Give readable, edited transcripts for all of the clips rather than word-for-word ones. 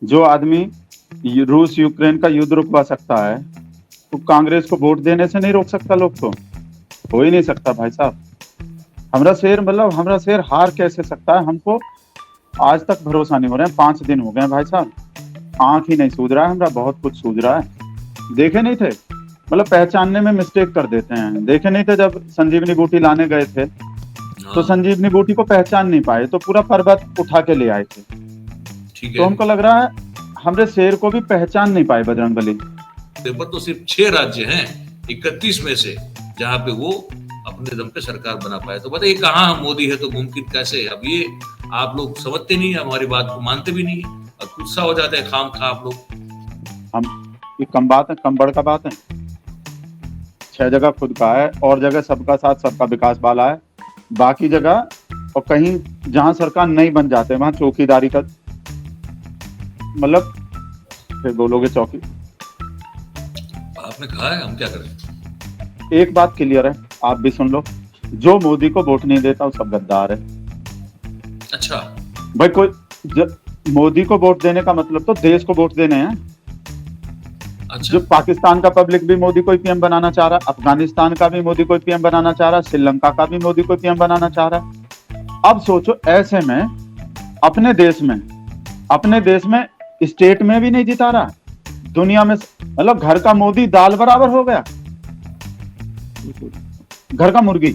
जो आदमी रूस यूक्रेन का युद्ध रुकवा सकता है, तो कांग्रेस को वोट देने से नहीं रोक सकता लोग को? हो ही नहीं सकता भाई साहब। हमरा शेर हार कैसे सकता है? हमको आज तक भरोसा नहीं हो रहा है, 5 दिन हो गए हैं भाई साहब। आंख ही नहीं सूझ रहा है, हमरा बहुत कुछ सूझ रहा है। देखे नहीं थे, मतलब पहचानने में मिस्टेक कर देते हैं। देखे नहीं थे जब संजीवनी बूटी लाने गए थे, तो हाँ संजीवनी बूटी को पहचान नहीं पाए, तो पूरा पर्वत उठा के ले आए थे। ठीक तो है। हमको लग रहा है हमरे शेर को भी पहचान नहीं पाए बजरंगबली। पेपर तो सिर्फ 6 राज्य हैं 31 में से जहां पे वो अपने दम पे सरकार बना पाए। तो बताइए कहाँ मोदी है तो मुमकिन कैसे है? अब ये आप लोग समझते नहीं है, हमारी बात को मानते भी नहीं है और गुस्सा हो जाते हैं खाम खा आप लोग। हम ये कम बात है, कम बड़ का बात है? 6 जगह खुद का है और जगह सबका साथ सबका विकास वाला है, बाकी जगह और कहीं जहां सरकार नहीं बन जाते वहां चौकीदारी का, मतलब फिर बोलोगे चौकी। आपने कहा है, हम क्या करें? एक बात क्लियर है, आप भी सुन लो, जो मोदी को वोट नहीं देता वो सब गद्दार है। अच्छा। भाई मोदी को वोट देने का मतलब तो देश को वोट देने हैं। अच्छा। जो पाकिस्तान का पब्लिक भी मोदी को पीएम बनाना चाह रहा है, अफगानिस्तान का भी मोदी को पीएम बनाना चाह रहा है, श्रीलंका का भी मोदी को पीएम बनाना चाह रहा है। अब सोचो ऐसे में अपने देश में अपने देश में स्टेट में भी नहीं जिता रहा, दुनिया में मतलब घर का मोदी दाल बराबर हो गया, घर का मुर्गी।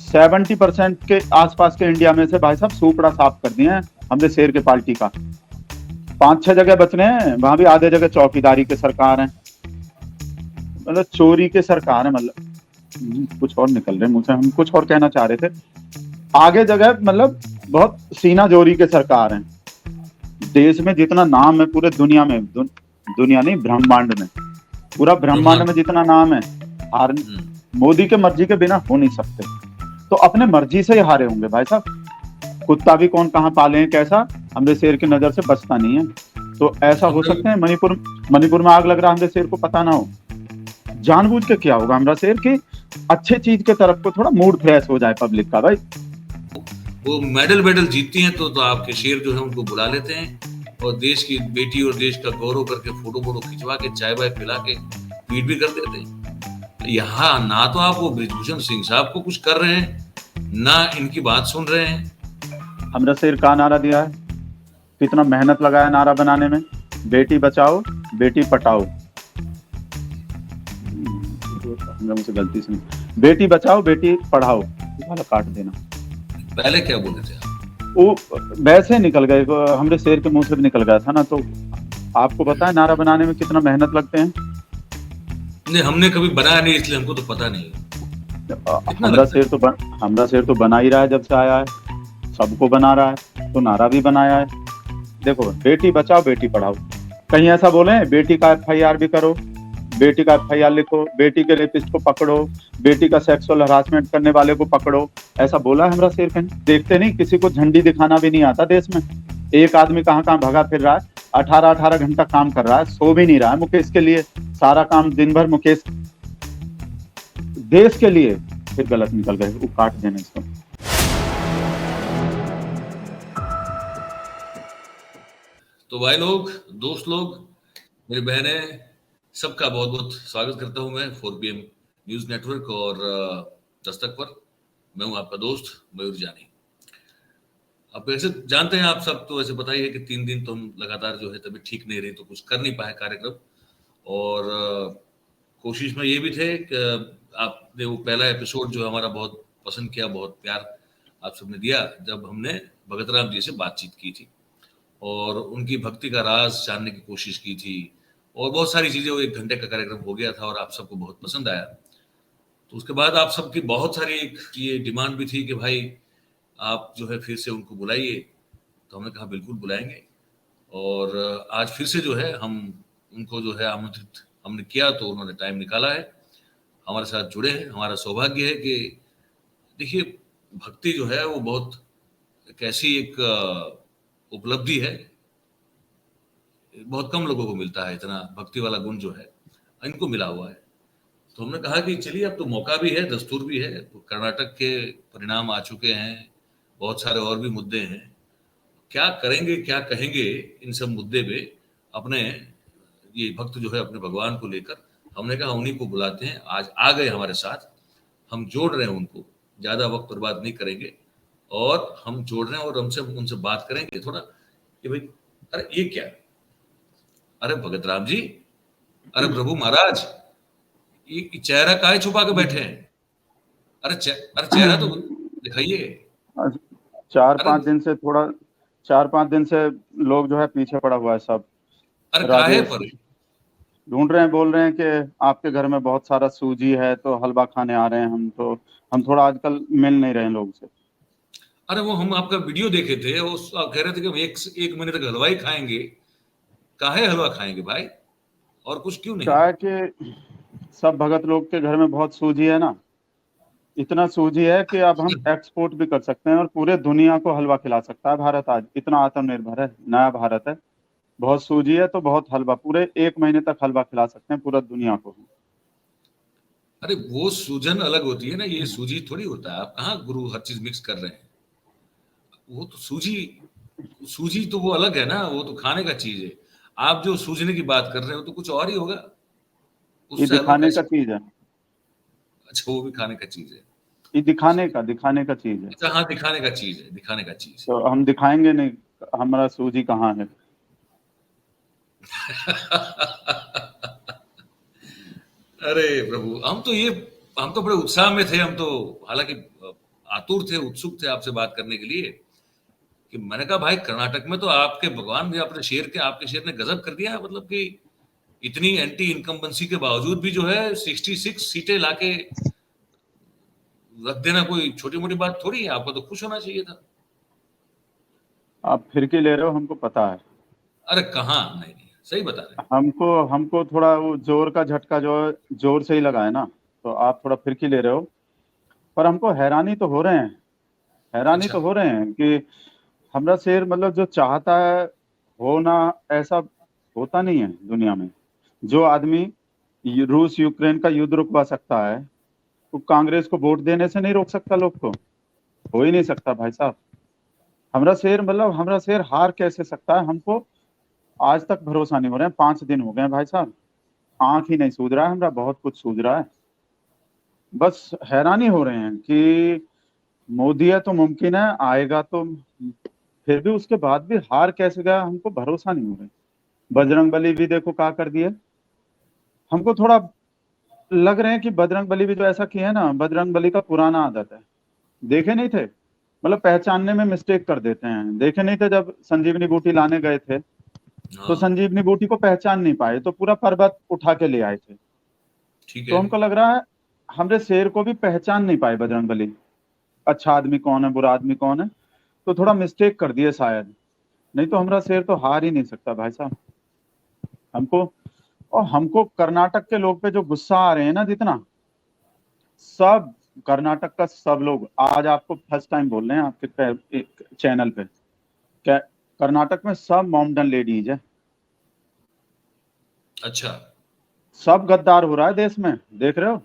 70% के आसपास के इंडिया में से भाई साहब सूपड़ा साफ कर दिए हैं हमने शेर के पार्टी का। 5-6 जगह बच रहे हैं, वहां भी आधे जगह चौकीदारी के सरकार है, मतलब चोरी के सरकार है। मतलब कुछ और निकल रहे मुंह से, हम कुछ और कहना चाह रहे थे। आगे जगह मतलब बहुत सीना जोरी के सरकार है। देश में जितना नाम है पूरे दुनिया में, दुनिया नहीं ब्रह्मांड में, पूरा ब्रह्मांड ब्रह्मांड। में जितना नाम है, हार मोदी के मर्जी के बिना हो नहीं सकते। तो अपने मर्जी से ही हारे होंगे भाई साहब। कुत्ता भी कौन कहाँ पाले हैं कैसा, हमरे शेर की नजर से बचता नहीं है। तो ऐसा हो हमने सकता है मणिपुर में आग लग रहा है, हमरे शेर को पता ना हो। जानबूझ के क्या होगा हमरा शेर की अच्छे चीज के तरफ को थोड़ा मूड फ्रेश हो जाए पब्लिक का भाई। वो मेडल वेडल जीतती हैं तो आपके शेर जो है उनको बुला लेते हैं और देश की बेटी और देश का गौरव करके फोटो वोटो खिंचवा के चाय वाय पिला के ट्वीट भी कर देते हैं। यहाँ ना तो आप वो बृजभूषण सिंह साहब को कुछ कर रहे हैं, ना इनकी बात सुन रहे हैं। हमरा शेर का नारा दिया है, कितना मेहनत लगाया नारा बनाने में, बेटी बचाओ बेटी पटाओ। मुझसे गलती से बेटी बचाओ बेटी पढ़ाओ वाला काट देना। पहले क्या बोले थे आप? वो वैसे निकल गए, हमरे शेर के मुंह से भी निकल गया था ना। तो आपको पता है नारा बनाने में कितना मेहनत लगते हैं? नहीं, हमने कभी बनाया नहीं इसलिए हमको तो पता नहीं। कितना हमरा लगता है? शेर तो बना ही रहा है जब से आया है, सबको बना रहा है, तो नारा भी बनाया है। देखो बेटी बचाओ बेटी पढ़ाओ, कहीं ऐसा बोले बेटी का एफआईआर भी करो, बेटी का एफआईआर लिखो, बेटी के रेपिस्ट को पकड़ो, बेटी का सेक्सुअल हरासमेंट करने वाले को पकड़ो, ऐसा बोला है हमरा शेर कहीं? देखते नहीं, किसी को झंडी दिखाना भी नहीं आता देश में। एक आदमी कहाँ कहाँ भगा फिर रहा है, 18-18 घंटा काम कर रहा है, सो भी नहीं रहा है मुकेश के लिए, सारा काम दिन भर मुकेश देश के लिए। फिर गलत निकल गए, वो काट देने इसको। तो भाई लोग, दोस्त लोग, मेरी बहनें, सबका बहुत बहुत स्वागत करता हूं मैं 4PM न्यूज नेटवर्क और दस्तक पर। मैं हूं आपका दोस्त मयूर जानी। अब वैसे जानते हैं आप सब, तो वैसे पता ही है कि 3 दिन तो हम लगातार जो है तबीयत ठीक नहीं रही तो कुछ कर नहीं पाए कार्यक्रम। और कोशिश में ये भी थे कि आपने वो पहला एपिसोड जो हमारा बहुत पसंद किया, बहुत प्यार आप सबने दिया जब हमने भगत राम जी से बातचीत की थी और उनकी भक्ति का राज जानने की कोशिश की थी और बहुत सारी चीजें, वो 1 घंटे का कार्यक्रम हो गया था और आप सबको बहुत पसंद आया। तो उसके बाद आप सबकी बहुत सारी ये डिमांड भी थी कि भाई आप जो है फिर से उनको बुलाइए। तो हमने कहा बिल्कुल बुलाएंगे और आज फिर से जो है हम उनको जो है आमंत्रित हमने किया, तो उन्होंने टाइम निकाला है, हमारे साथ जुड़े हैं। हमारा सौभाग्य है कि देखिए भक्ति जो है वो बहुत एक ऐसी एक उपलब्धि है, बहुत कम लोगों को मिलता है इतना भक्ति वाला गुण जो है इनको मिला हुआ है। तो हमने कहा कि चलिए अब तो मौका भी है, दस्तूर भी है। तो कर्नाटक के परिणाम आ चुके हैं, बहुत सारे और भी मुद्दे हैं, क्या करेंगे क्या कहेंगे इन सब मुद्दे पे अपने ये भक्त जो है अपने भगवान को लेकर। हमने कहा उन्हीं को बुलाते हैं, आज आ गए हमारे साथ, हम जोड़ रहे हैं उनको, ज्यादा वक्त बर्बाद नहीं करेंगे और हम जोड़ रहे हैं और हमसे उनसे बात करेंगे थोड़ा कि भाई अरे ये क्या, अरे भगत राम जी, अरे प्रभु महाराज, ये चेहरा काहे छुपा के बैठे हैं, अरे चेहरा तो दिखाइए। चार अरे पांच दिन से थोड़ा 4-5 दिन से लोग जो है पीछे पड़ा हुआ है सब। अरे काहे राजेश पर, ढूंढ रहे हैं, बोल रहे हैं कि आपके घर में बहुत सारा सूजी है तो हलवा खाने आ रहे हैं हम, तो हम थोड़ा आजकल मिल नहीं रहे हैं लोग से। अरे वो हम आपका वीडियो देखे थे, वो आप कह रहे थे कि हम एक महीने तक हलवा ही खाएंगे। काहे हलवा खाएंगे भाई, और कुछ क्यों नहीं? क्या है कि सब भगत लोग के घर में बहुत सूजी है ना, इतना सूजी है कि अब हम एक्सपोर्ट भी कर सकते हैं और पूरे दुनिया को हलवा खिला सकता है भारत। आज इतना आत्मनिर्भर है, नया भारत है। बहुत सूजी है तो बहुत हलवा, पूरे 1 महीने तक हलवा खिला सकते हैं पूरा दुनिया को। अरे वो सूजन अलग होती है ना, ये सूजी थोड़ी होता है। आप कहाँ गुरु हर चीज मिक्स कर रहे हैं? वो तो सूजी, सूजी तो वो अलग है ना, वो तो खाने का चीज है। आप जो सूजने की बात कर रहे हो तो कुछ और ही होगा, ये उससे हलवा दिखाने का कैसे? चीज है, अच्छा वो भी खाने का चीज है। ये दिखाने का चीज है। अच्छा हाँ, दिखाने का चीज है, दिखाने का चीज तो हम दिखाएंगे नहीं हमारा सूजी कहाँ है। है। अरे प्रभु, हम तो बड़े उत्साह में थे, हम तो हालांकि आतुर थे, उत्सुक थे आपसे बात करने के लिए। कि मैंने कहा भाई कर्नाटक में तो आपके भगवान ने अपने शेर के, आपके शेर ने गजब कर दिया है। मतलब कि इतनी एंटी इनकम्बेंसी के बावजूद भी जो है 66 सीटें लाके रख देना कोई छोटी मोटी बात थोड़ी है। आपको तो खुश होना चाहिए था। आप फिरकी ले रहे हो, हमको पता है। अरे कहाँ, नहीं नहीं सही बता रहे हैं। हमको हमको थोड़ा वो जोर का झटका जो है जोर से ही लगा है ना, तो आप थोड़ा फिरकी ले रहे हो। पर हमको हैरानी तो हो रहे हैं, हैरानी अच्छा तो हो रहे हैं कि हमरा शेर मतलब जो चाहता है होना, ऐसा होता नहीं है दुनिया में। जो आदमी रूस यूक्रेन का युद्ध रुकवा सकता है, तो कांग्रेस को वोट देने से नहीं रोक सकता लोग को? हो ही नहीं सकता भाई साहब। हमरा शेर हार कैसे सकता है? हमको आज तक भरोसा नहीं हो रहा है। 5 दिन हो गए भाई साहब, आंख ही नहीं सूझ रहा है हमरा, बहुत कुछ सूझ रहा है। बस हैरानी हो रहे हैं कि मोदी है तो मुमकिन है आएगा, तो फिर भी उसके बाद भी हार कैसे गया हमको भरोसा नहीं हो रहा है। बजरंग बली भी देखो क्या कर दिए। हमको थोड़ा लग रहे हैं कि बजरंग बली भी जो ऐसा किया है ना, बजरंग बली का पुराना आदत है। देखे नहीं थे, मतलब पहचानने में मिस्टेक कर देते हैं। देखे नहीं थे जब संजीवनी बूटी लाने गए थे, तो हाँ संजीवनी बूटी को पहचान नहीं पाए तो पूरा पर्वत उठा के ले आए थे। ठीक तो है। हमको लग रहा है हमरे शेर को भी पहचान नहीं पाए बजरंग बली, अच्छा आदमी कौन है बुरा आदमी कौन है। तो थोड़ा मिस्टेक कर दिए शायद, नहीं तो हमारा शेर तो हार ही नहीं सकता भाई साहब। हमको और हमको कर्नाटक के लोग पे जो गुस्सा आ रहे हैं ना, जितना सब कर्नाटक का सब लोग आज आपको फर्स्ट टाइम बोल रहे हैं आपके चैनल पे, क्या कर्नाटक में सब मॉमडन लेडीज है। अच्छा सब गद्दार हो रहा है देश में, देख रहे हो?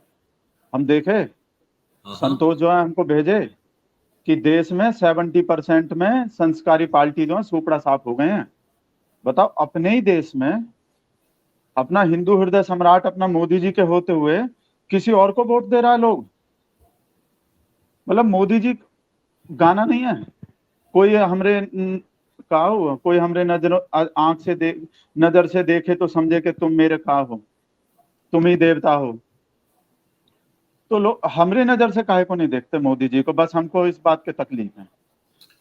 हम देखे, हाँ हाँ। संतोष जो है हमको भेजे कि देश में 70% में संस्कारी पार्टी जो है सुपड़ा साफ हो गए हैं। बताओ, अपने ही देश में अपना हिंदू हृदय सम्राट अपना मोदी जी के होते हुए किसी और को वोट दे रहा है लोग। मतलब मोदी जी गाना नहीं है, कोई हमरे का हो, कोई हमरे नजर आंख से नजर से देखे तो समझे कि तुम मेरे का हो, तुम ही देवता हो। तो लोग हमरे नजर से काहे को नहीं देखते मोदी जी को? बस हमको इस बात की तकलीफ है।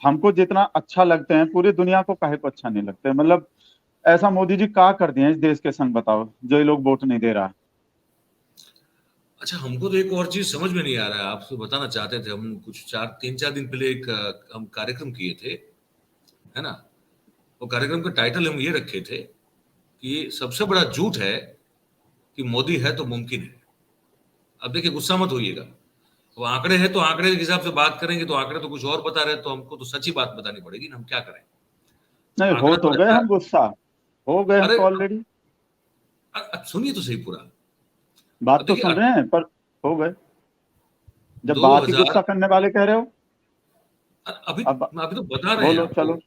हमको जितना अच्छा लगते हैं पूरी दुनिया को काहे को अच्छा नहीं लगते? मतलब ऐसा मोदी जी का कर दिए इस देश के संग, बताओ, जो ये लोग वोट नहीं दे रहा है। अच्छा हमको तो एक और चीज समझ में नहीं आ रहा है, आपसे बताना चाहते थे। हम कुछ 3-4 दिन पहले एक हम कार्यक्रम किए थे, है ना? वो कार्यक्रम का टाइटल हम ये रखे थे कि सबसे बड़ा झूठ है कि मोदी है तो मुमकिन है। अब देखिए गुस्सा मत होइएगा, वो आंकड़े हैं तो आंकड़े के हिसाब से बात करेंगे, तो आंकड़े तो कुछ और बता रहे हैं, तो हमको तो सच्ची बात बतानी पड़ेगी ना, हम क्या करें? नहीं हो आंकड़ा तो तो गए ऐसा है। हम गुस्सा, हो गए हम अरे तो ऑलरेडी। अब सुनिए तो सही पूरा। अब बात तो देखिए सुन रहे हैं पर हो गए, जब दो बात ही हजार गुस्सा करने वाले कह रहे हो। अभी अब अभी तो बता रहे हैं बोलो आपको। चलो।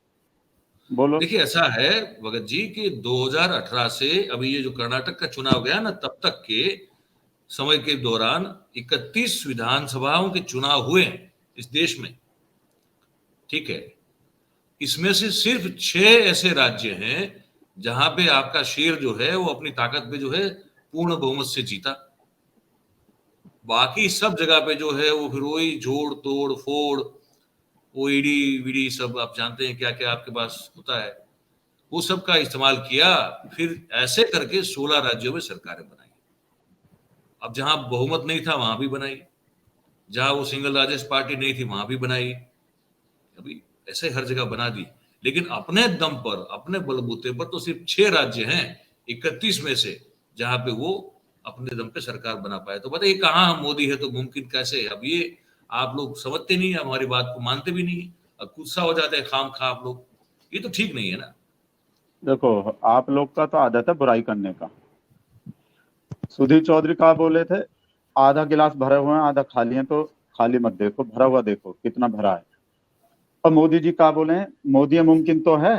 बोलो। देखिए ऐसा है भगत जी कि 2018 से अभी ये जो कर्नाटक का चुनाव गया ना, तब तक के समय के दौरान 31 विधानसभाओं के चुनाव हुए हैं इस देश में, ठीक है। इसमें से सिर्फ 6 ऐसे राज्य हैं जहां पे आपका शेर जो है वो अपनी ताकत पे जो है पूर्ण बहुमत से जीता। बाकी सब जगह पे जो है वो फिर वही जोड़ तोड़ फोड़, वो ईडी वीडी सब आप जानते हैं क्या क्या आपके पास होता है, वो सब का इस्तेमाल किया। फिर ऐसे करके 16 राज्यों में सरकारें बनाई। अब जहां बहुमत नहीं था वहां भी बनाई, जहां वो सिंगल लार्जेस्ट पार्टी नहीं थी वहां भी बनाई। अभी ऐसे हर जगह बना दी, लेकिन अपने दम पर अपने बलबूते पर तो सिर्फ 6 राज्य हैं 31 में से जहां पे वो अपने दम पे सरकार बना पाए। तो बताइए कहाँ हम मोदी है तो मुमकिन कैसे है? अब ये आप लोग समझते नहीं है, हमारी बात को मानते भी नहीं है, अब गुस्सा हो जाते हैं खाम खा आप लोग। ये तो ठीक नहीं है ना। देखो, आप लोग का तो आदत है बुराई करने का। सुधीर चौधरी कहा बोले थे, आधा गिलास भरे हुए हैं आधा खाली है, तो खाली मत देखो, भरा हुआ देखो कितना भरा है। और मोदी जी कहा बोले हैं, मोदी मुमकिन तो है,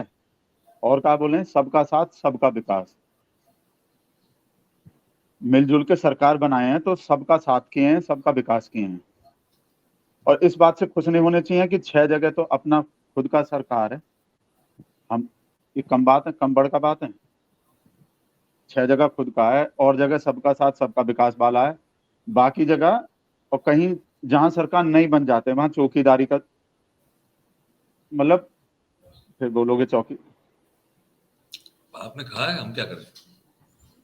और कहा बोले हैं, सबका साथ सबका विकास। मिलजुल के सरकार बनाए हैं तो सबका साथ किए हैं, सबका विकास किए हैं। और इस बात से खुश नहीं होने चाहिए कि 6 जगह तो अपना खुद का सरकार है। हम, ये कम बात है, कम बड़ का बात है? 6 जगह खुद का है और जगह सबका साथ सबका विकास वाला है। बाकी जगह, और कहीं जहां सरकार नहीं बन जाते वहां चौकीदारी का, मतलब फिर बोलोगे चौकी, आपने कहा है, हम क्या करें।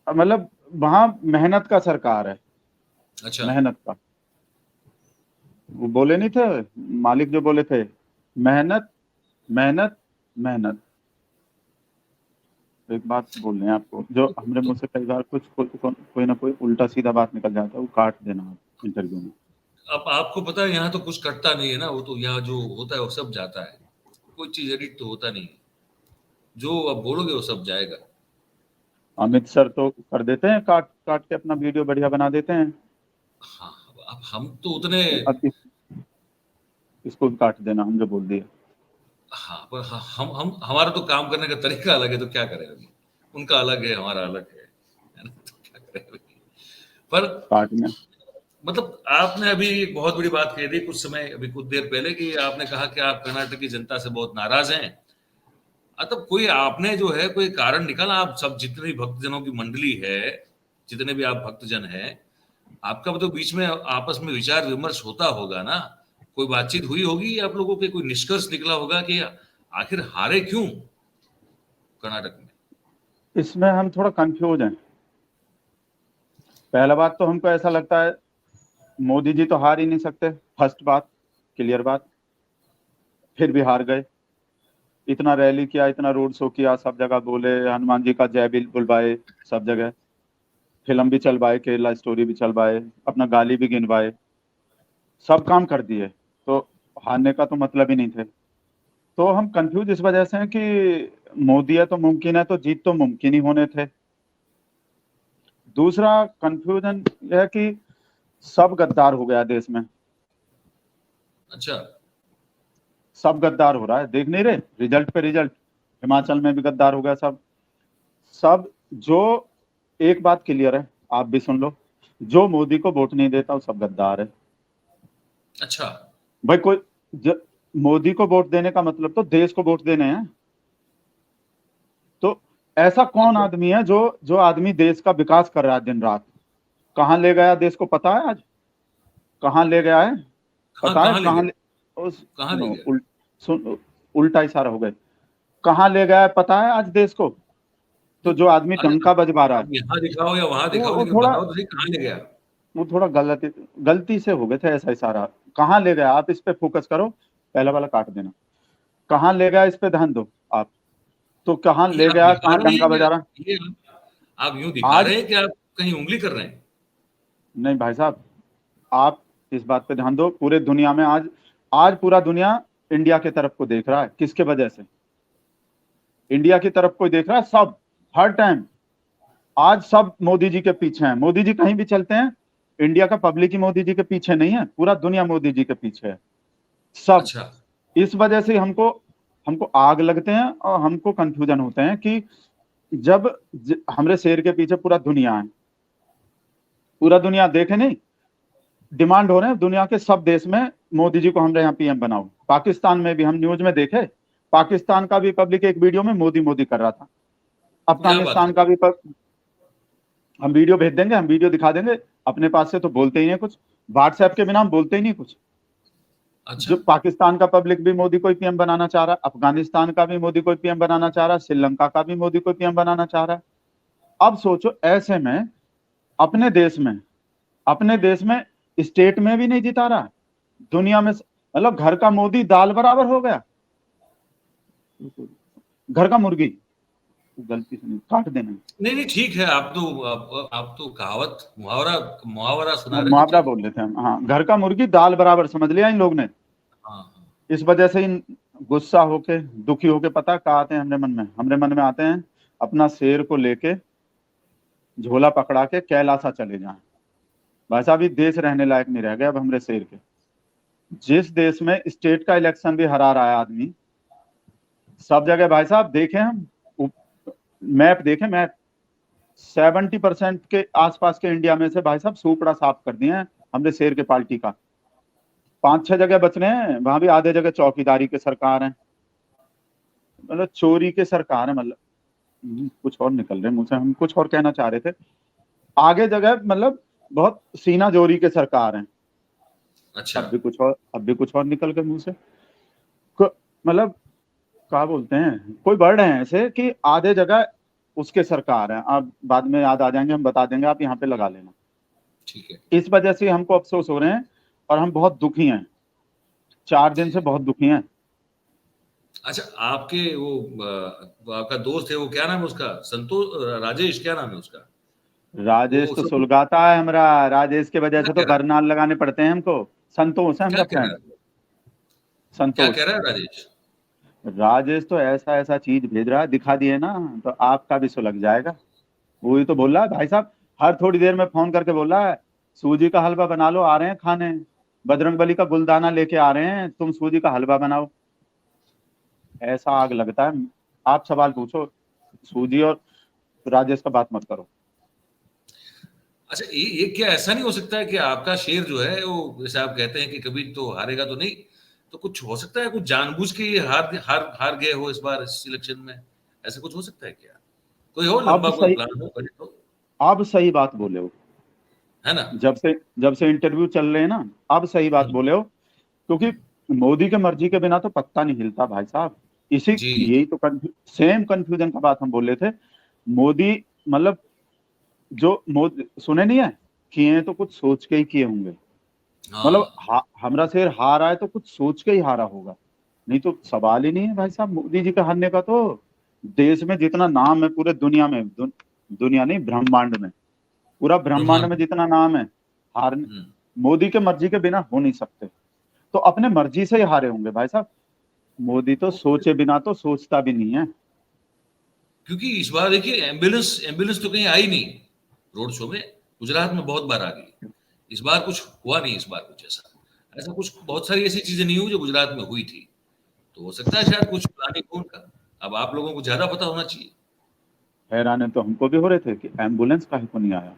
मतलब वहां मेहनत का सरकार है, अच्छा। मेहनत का। वो बोले नहीं थे मालिक, जो बोले थे, मेहनत मेहनत मेहनत। एक बात बोल रहे हैं आपको, जो तो, हमरे तो मुंह से कई बार कुछ कोई ना कोई उल्टा सीधा बात निकल जाता है, वो काट देना आप इंटरव्यू में। अब आपको पता है यहाँ तो कुछ कटता नहीं है ना, वो तो यहाँ जो होता है वो सब जाता है, कोई चीज एडिट तो होता नहीं है, जो आप बोलोगे वो सब जाएगा। अमित सर तो कर देते हैं, काट काट के अपना वीडियो बढ़िया बना देते हैं। हाँ, अब हम तो उतने। अब इसको भी काट देना, हम जो बोल दिए। हाँ, पर हम हमारा तो काम करने का तरीका अलग है, तो क्या करें अभी। उनका अलग है, हमारा अलग है ना? तो क्या करें अभी। पर काटना। मतलब आपने अभी एक बहुत बड़ी बात कह दी कुछ समय, अभी कुछ देर पहले, कि आपने कहा कि आप कर्नाटक की जनता से बहुत नाराज हैं। तब कोई आपने जो है कोई कारण निकाला, आप सब जितनी भक्तजनों की मंडली है, जितने भी आप भक्तजन हैं, आपका तो बीच में आपस में विचार विमर्श होता होगा ना, कोई बातचीत हुई होगी, आप लोगों के कोई निष्कर्ष निकला होगा कि आखिर हारे क्यों कर्नाटक में। इसमें हम थोड़ा कंफ्यूज हैं। पहला बात तो हमको ऐसा लगता है मोदी जी तो हार ही नहीं सकते, फर्स्ट बात, क्लियर बात। फिर भी हार गए। इतना रैली किया, इतना रोड शो किया, सब जगह बोले, हनुमान जी का जय भी बुलवाए, सब जगह फिल्म भी चलवाए, केरला स्टोरी भी चलवाए, अपना गाली भी गिनवाए, सब काम कर दिए, तो हारने का तो मतलब ही नहीं थे। तो हम कंफ्यूज इस वजह से हैं कि मोदी है तो मुमकिन है, तो जीत तो मुमकिन ही होने थे। दूसरा कंफ्यूजन यह है कि सब गद्दार हो गया देश में। अच्छा। सब गद्दार हो रहा है, देख नहीं रहे रिजल्ट पे रिजल्ट। हिमाचल में भी गद्दार हो गया सब। सब जो, एक बात क्लियर है, आप भी सुन लो, जो मोदी को वोट नहीं देता वो सब गद्दार है। अच्छा। भाई कोई मोदी को वोट देने का मतलब तो देश को वोट देने हैं। तो ऐसा कौन मतलब आदमी है जो जो आदमी देश का विकास कर रहा है दिन रात? कहाँ ले गया देश को, पता है आज? कहाँ ले गया है कहाँ पता है? कहाँ ले कहाँ गया, ले, कहाँ ले सुनो, गया। सुन, उल्टा इशारा हो गए। कहाँ ले गया है पता है आज देश को? तो तो जो आदमी अरे डंका बजवा रहा है, अब यहाँ दिखाओ या वहां दिखाओ, वो लेकिन थोड़ा बताओ तो सही कहाँ ले गया। वो थोड़ा गलती से हो गए थे ऐसा इशारा। कहाँ ले गया, आप इस पे फोकस करो, पहला वाला काट देना। कहाँ ले गया इस पे ध्यान दो आप। तो कहाँ ये ले आप गया, दिखा कहाँ रहे डंका हैं क्या, बजा रहा? ये आप यूं दिखा आज रहे हैं कि आप कहीं उंगली कर रहे हैं। नहीं भाई साहब, आप इस बात पे ध्यान दो। पूरे दुनिया में आज, आज पूरा दुनिया इंडिया की तरफ को देख रहा है। किसके वजह से? इंडिया की तरफ कोई देख रहा है, सब, हर टाइम। आज सब मोदी जी के पीछे हैं। मोदी जी कहीं भी चलते हैं, इंडिया का पब्लिक ही मोदी जी के पीछे नहीं है, पूरा दुनिया मोदी जी के पीछे है, सब। अच्छा। इस वजह से हमको हमको आग लगते हैं और हमको कंफ्यूजन होते हैं कि जब हमरे शेर के पीछे पूरा दुनिया है, पूरा दुनिया देखे नहीं, डिमांड हो रहे हैं दुनिया के सब देश में, मोदी जी को हमारे यहाँ पीएम बनाओ। पाकिस्तान में भी हम न्यूज में देखे, पाकिस्तान का भी पब्लिक एक वीडियो में मोदी मोदी कर रहा था। क्या बात अफगानिस्तान कर का भी हम वीडियो भेज देंगे, हम वीडियो दिखा देंगे। अपने पास से तो बोलते ही नहीं कुछ, व्हाट्सएप के बिना हम बोलते ही नहीं कुछ। अच्छा जो पाकिस्तान का पब्लिक भी मोदी को ही पीएम बनाना चाह रहा है, अफगानिस्तान का भी मोदी को ही पीएम बनाना चाह रहा है, श्रीलंका का भी मोदी को पीएम बनाना चाह रहा है। अब सोचो ऐसे में अपने देश में, अपने देश में स्टेट में भी नहीं जिता रहा, दुनिया में मतलब घर का मोदी दाल बराबर हो गया, घर का मुर्गी। गलती से नहीं, काट देना। नहीं नहीं ठीक है, आप तो कहावत मुहावरा मुहावरा सुना रहे थे, मुहावरा ठीक। बोल रहे थे हम, हाँ, घर का मुर्गी दाल बराबर समझ लिया इन लोग ने। हाँ हाँ इस वजह से इन गुस्सा होके, दुखी होके, पता कहाँ आते हैं हमरे मन में आते हैं अपना शेर को लेके झोला पकड़ा के कैलासा चले जाएं। भाई साहब ये देश रहने लायक नहीं रह गया अब हमरे शेर के। जिस देश में स्टेट का इलेक्शन भी हरा रहा है आदमी, सब जगह भाई साहब देखें हम, मैप देखें, मैप 70% के आसपास के इंडिया में से भाई साहब सूपड़ा साफ कर दिए हैं हमने शेर के पार्टी का। 5-6 जगह बच रहे हैं, वहां भी आधे जगह चौकीदारी के सरकार है, मतलब चोरी के सरकार है। मतलब कुछ और निकल रहे मुंह से, हम कुछ और कहना चाह रहे थे। आगे जगह मतलब बहुत सीना जोरी के सरकार है। अच्छा अब भी कुछ और निकल के मुंह से। मतलब क्या बोलते हैं, कोई वर्ड है ऐसे कि आधे जगह उसके सरकार है। आप बाद में याद आ जाएंगे, हम बता देंगे, आप यहाँ पे लगा लेना। ठीक है। इस वजह से हमको अफसोस हो रहे हैं और हम बहुत दुखी हैं, 4 दिन से बहुत दुखी हैं। अच्छा आपके वो आपका दोस्त है, वो क्या नाम है उसका, संतोष राजेश, क्या नाम है उसका? राजेश वो तो सब सुलगाता है हमारा, राजेश की वजह क्या से तो कह रहा है? बरनाल लगाने पड़ते हैं हमको। संतोष है क्या हमारा कह रहा फ्रेंड, है? क्या संतोष। कह रहा है राजेश? राजेश तो ऐसा ऐसा चीज भेज रहा है, दिखा दिए ना तो आपका भी सुलग जाएगा। वही तो बोल रहा है भाई साहब, हर थोड़ी देर में फोन करके बोल रहा है सूजी का हलवा बना लो, आ रहे हैं खाने, बजरंगबली का गुलदाना लेके आ रहे हैं, तुम सूजी का हलवा बनाओ। ऐसा आग लगता है। आप सवाल पूछो, सूजी और राजेश का बात मत करो। अच्छा ये क्या ऐसा नहीं हो सकता है कि आपका शेर जो है वो, जैसे आप कहते हैं कि कभी तो हारेगा तो नहीं, तो कुछ हो सकता है, कुछ जानबूझ के ये हार हार हार गए हो इस बार इस इलेक्शन में? ऐसा कुछ हो सकता है क्या? कोई हो अब लंबा, कोई सही, प्लान हो, बजट हो, अब सही बात बोले हो। है ना? जब से इंटरव्यू चल रहे हैं ना, अब सही बात हम्म, बोले हो। क्योंकि मोदी के मर्जी के बिना तो पत्ता नहीं हिलता भाई साहब। इसी जी यही तो सेम कंफ्यूजन का बात हम बोल रहे थे। मोदी मतलब जो मोदी सुने नहीं है, किए हैं तो कुछ सोच के ही किए होंगे। मतलब हाँ। हमरा शेर हारा है तो कुछ सोच के ही हारा होगा, नहीं तो सवाल ही नहीं है भाई साहब मोदी जी के हारने का। तो देश में जितना नाम है पूरे दुनिया में, दुनिया नहीं ब्रह्मांड में, पूरा ब्रह्मांड में ब्रह्मांड। जितना नाम है, हारने हम्म, मोदी के मर्जी के बिना हो नहीं सकते। तो अपने मर्जी से ही हारे होंगे भाई साहब। मोदी तो सोचे बिना तो सोचता भी नहीं है। क्योंकि इस बार देखिए एम्बुलेंस एम्बुलेंस तो कहीं आई नहीं रोड शो में। गुजरात में बहुत बार आ गई, इस बार कुछ हुआ नहीं, इस बार कुछ ऐसा ऐसा कुछ बहुत सारी ऐसी चीजें नहीं हुई जो गुजरात में हुई थी। तो हो सकता है शायद कुछ प्लानिंग हो उनका। अब आप लोगों को ज्यादा पता होना चाहिए। हैरान है तो हमको भी हो रहे थे कि एम्बुलेंस काहे को नहीं आया।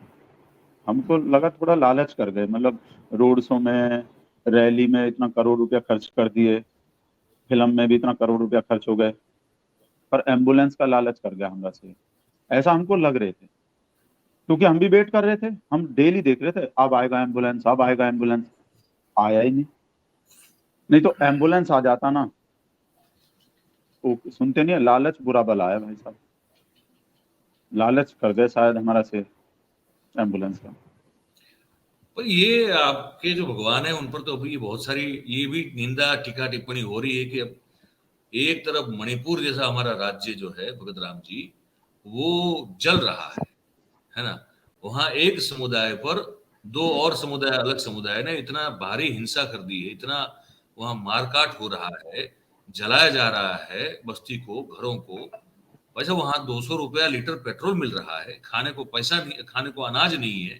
हमको लगा थोड़ा लालच कर गए, मतलब रोड शो में, रैली में इतना करोड़ रुपया खर्च कर दिए, फिल्म में भी इतना करोड़ रुपया खर्च हो गए, पर एम्बुलेंस का लालच कर गया हमरा से, ऐसा हमको लग रहे थे। क्योंकि हम भी वेट कर रहे थे, हम डेली देख रहे थे अब आएगा एम्बुलेंस, अब आएगा एम्बुलेंस। आया ही नहीं। नहीं तो एम्बुलेंस आ जाता ना, वो सुनते नहीं है, लालच बुरा बला है भाई साहब। लालच कर गए शायद हमारा से एम्बुलेंस का। पर ये आपके जो भगवान है उन पर तो अभी बहुत सारी ये भी निंदा टीका टिप्पणी हो रही है कि अब एक तरफ मणिपुर जैसा हमारा राज्य जो है भगत राम जी, वो जल रहा है ना? वहां एक समुदाय पर दो और समुदाय, अलग समुदाय ने इतना भारी हिंसा कर दी है, इतना वहां मारकाट हो रहा है, जलाया जा रहा है बस्ती को, घरों को। वैसे वहां 200 रुपया लीटर पेट्रोल मिल रहा है, खाने को पैसा नहीं, खाने को अनाज नहीं है।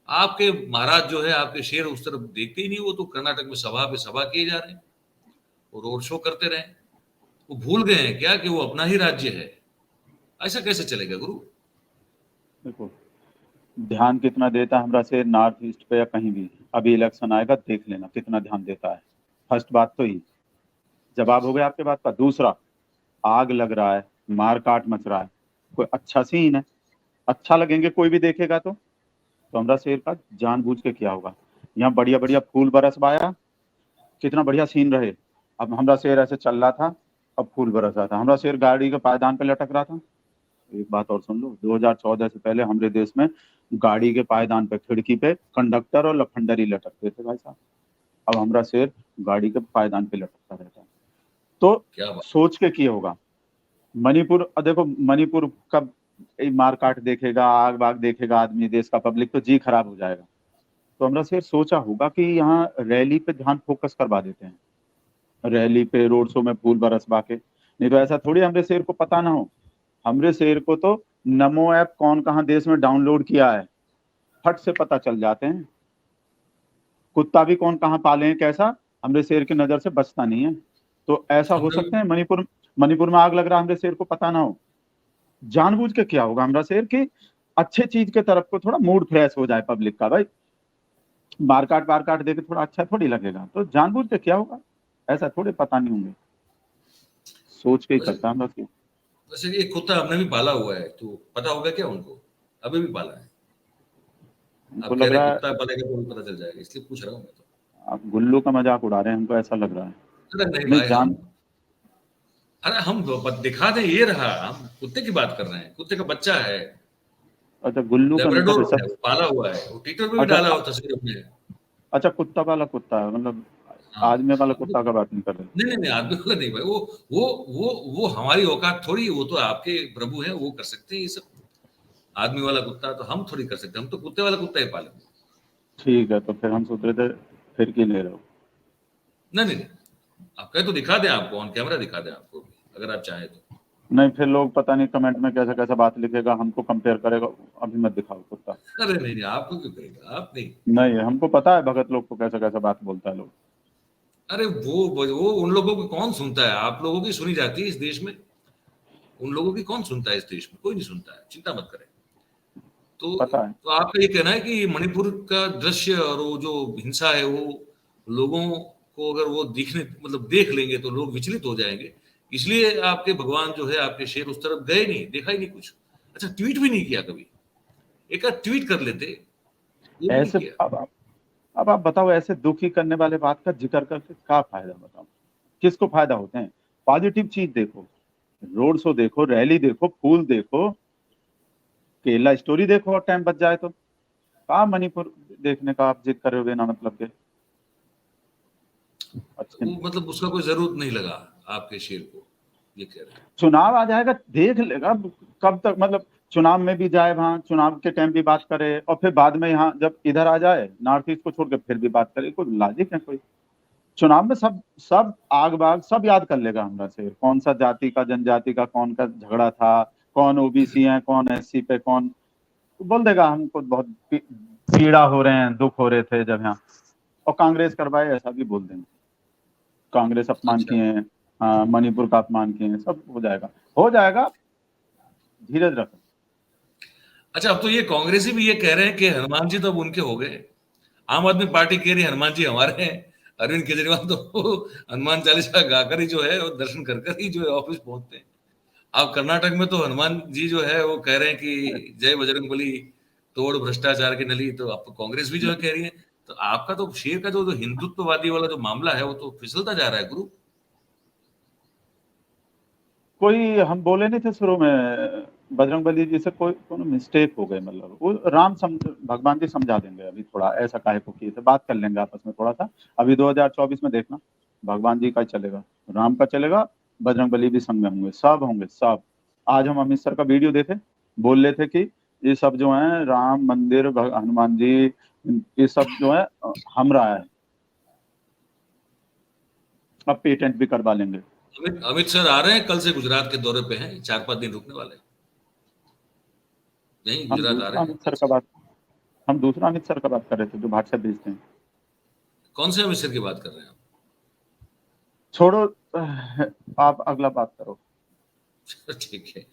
आपके महाराज जो है, आपके शेर उस तरफ देखते ही नहीं, वो तो कर्नाटक में सभा पे सभा किए जा रहे हैं, वो रोड शो करते रहे। वो भूल गए हैं क्या कि वो अपना ही राज्य है? ऐसा कैसे चलेगा गुरु? देखो, ध्यान कितना देता है हमरा से नॉर्थ ईस्ट पे या कहीं भी, अभी इलेक्शन आएगा देख लेना कितना ध्यान देता है। फर्स्ट बात तो ये जवाब हो गया आपके बात का। दूसरा, आग लग रहा है, मार काट मच रहा है, कोई अच्छा सीन है, अच्छा लगेंगे कोई भी देखेगा तो हमरा शेर का जानबूझ के किया होगा। यहाँ बढ़िया बढ़िया फूल बरसवाया, कितना बढ़िया सीन रहे। अब हमरा शेर ऐसे चल रहा था, अब फूल बरस रहा था, हमरा शेर गाड़ी के पायदान पे लटक रहा था। एक बात और सुन लो, 2014 से पहले हमारे देश में गाड़ी के पायदान पे, खिड़की पे कंडक्टर और लफंडर ही लटकते थे भाई साहब। अब हमरा शेर गाड़ी के पायदान पे लटकता रहता है। तो क्या बात। सोच के किए होगा। मणिपुर, देखो मणिपुर का मार काट देखेगा, आग बाग देखेगा आदमी, देश का पब्लिक, तो जी खराब हो जाएगा। तो हमरा शेर सोचा होगा कि यहाँ रैली पे ध्यान फोकस करवा देते हैं, रैली पे रोड शो में फूल बरसवा के। नहीं तो ऐसा थोड़ी हमरे शेर को पता ना हो। हमरे शेर को तो नमो ऐप कौन कहाँ देश में डाउनलोड किया है फट से पता चल जाते हैं। कुत्ता भी कौन कहाँ पाले हैं कैसा, हमरे शेर की नजर से बचता नहीं है। तो ऐसा हो हमने सकता है मणिपुर मणिपुर में आग लग रहा है, हमरे शेर को पता ना हो। जानबूझ के क्या होगा हमरा शेर की अच्छे चीज के तरफ को थोड़ा मूड फ्रेश हो जाए पब्लिक का। भाई बार काट देके थोड़ा अच्छा थोड़ी लगेगा, तो जानबूझ के क्या होगा, ऐसा थोड़े पता नहीं होंगे, सोच के ही वैसे करता है बस ये। वैसे ये कुत्ता हमने भी पाला हुआ है, तो पता होगा क्या उनको? अभी भी पाला है? हमको आप कह लग रहे रहा हैं है कुत्ता पालेगा तो भी पता चल जाएगा, इसलिए पूछ रहा हूँ मैं तो। आप गुल्लू का मजाक उड़ा रहे हैं, हमको ऐसा लग रहा है। अरे नहीं नहीं भाई, हम जान, अरे हम दिखा दें, ये रहा, हम कुत्ते की बात कर रहे हैं, कुत्ते का बच्चा है, अच्छा गुल्लू का मतलब लेब्राडोर है, रिसर्च। वो पाला हुआ है, वो ट्विटर पे भी अच्छा डाला हुआ तस्वीर अपने। अच्छा कुत्ता वाला कुत्ता है मतलब, हाँ आदमी वाला हाँ, कुत्ता का बात नहीं कर रहे। नहीं नहीं नहीं, आदमी वाला नहीं भाई, वो वो हमारी औकात थोड़ी, वो तो आपके प्रभु हैं, वो कर सकते हैं ये सब। आदमी वाला कुत्ता तो हम थोड़ी कर सकते, हम तो कुत्ते वाला कुत्ता ही पालेंगे। ठीक है, तो फिर हम सोच रहे थे फिर क्यों ले रहे हो। नहीं नहीं नहीं, आप कहे तो दिखा दें, आपको ऑन कैमरा दिखा दें आपको भी, अगर आप चाहें तो। नहीं फिर लोग पता नहीं कमेंट में कैसा कैसा बात लिखेगा, हमको कंपेयर करेगा। अभी मत दिखाओ कुत्ता। अरे नहीं नहीं, आपको क्यों करेगा, आप नहीं। नहीं हमको पता है भगत लोग को कैसा कैसा बात बोलता है लोग। अरे वो उन लोगों को कौन सुनता है? आप लोगों की सुनी जाती है इस देश में। उन लोगों की कौन सुनता है इस देश में? कोई नहीं सुनता है, चिंता मत करें। तो पता है। तो आपका ये कहना है कि मणिपुर का दृश्य और वो जो हिंसा है, वो लोगों को अगर वो दिखने मतलब देख लेंगे तो लोग विचलित हो जाएंगे, इसलिए आपके भगवान जो है, आपके शेर उस तरफ गए नहीं, देखा ही नहीं कुछ। अच्छा, ट्वीट भी नहीं किया कभी? एक आध ट्वीट कर लेते, वो भी नहीं ऐसे किया। अब आप बताओ, ऐसे दुखी करने वाले बात का जिक्र करके क्या फायदा, बताओ किसको फायदा होते हैं। पॉजिटिव चीज देखो, रोड शो देखो, रैली देखो, फूल देखो, केला स्टोरी देखो, और टाइम बच जाए तो कहा मणिपुर देखने का आप जिद करोगे ना मतलब के। अच्छे वो मतलब उसका कोई जरूरत नहीं लगा आपके शेर को, ये कह रहे हैं। चुनाव आ जाएगा देख लेगा, कब तक मतलब चुनाव में भी जाए, वहां चुनाव के टाइम भी बात करे, और फिर बाद में यहाँ जब इधर आ जाए नॉर्थ ईस्ट को छोड़ के फिर भी बात करे, कोई लॉजिक है कोई। चुनाव में सब सब आग बाग सब याद कर लेगा हमरा से, कौन सा जाति का जनजाति का कौन का झगड़ा था, कौन ओबीसी है कौन एससी पे कौन, तो बोल देगा हमको बहुत पीड़ा हो रहे हैं, दुख हो रहे थे जब यहाँ। और कांग्रेस करवाए ऐसा भी बोल देंगे, कांग्रेस अपमान अच्छा किए हैं, हाँ मणिपुर का अपमान किए हैं, सब हो जाएगा, हो जाएगा, धीरज रखो। अच्छा, अब तो ये कांग्रेसी भी ये कह रहे हैं कि हनुमान जी तो अब उनके हो गए। आम आदमी पार्टी कह रही है हनुमान जी हमारे हैं। अरविंद केजरीवाल तो हनुमान चालीसा गाकर ही जो है, वो दर्शन कर कर ही जो है ऑफिस पहुंचते हैं। अब कर्नाटक में तो हनुमान जी जो है वो कह रहे हैं कि जय बजरंगबली, तोड़ भ्रष्टाचार की नली, तो अब तो कांग्रेस भी जो है कह रही है। तो आपका तो शेर का जो हिंदुत्ववादी वाला जो मामला है, वो तो फिसलता जा रहा है गुरु। कोई हम बोले नहीं थे शुरू में बजरंगबली जी से कोई कोनो मिस्टेक हो गई, मतलब वो भगवान जी समझा देंगे, अभी थोड़ा ऐसा काहे को किए थे, बात कर लेंगे आपस में थोड़ा सा। अभी 2024 में देखना भगवान जी का चलेगा, राम का चलेगा, बजरंगबली भी संग में होंगे, सब होंगे सब। आज हम अमित सर का वीडियो देखे, बोल रहे थे कि ये सब जो है राम मंदिर हनुमान जी, ये सब जो है हमरा है, अब पेटेंट भी करवा लेंगे। अमित सर आ रहे हैं, कल से गुजरात के दौरे पे हैं, 4-5 दिन रुकने वाले हैं। यहीं हम गुजरात आ दूसरा रहे हैं अमित कल सर का से। बात हम दूसरा अमित सर का बात कर रहे थे जो व्हाट्सएप भेजते हैं। कौन से अमित सर की बात कर रहे हैं आप? छोड़ो, आप अगला बात करो। ठीक है।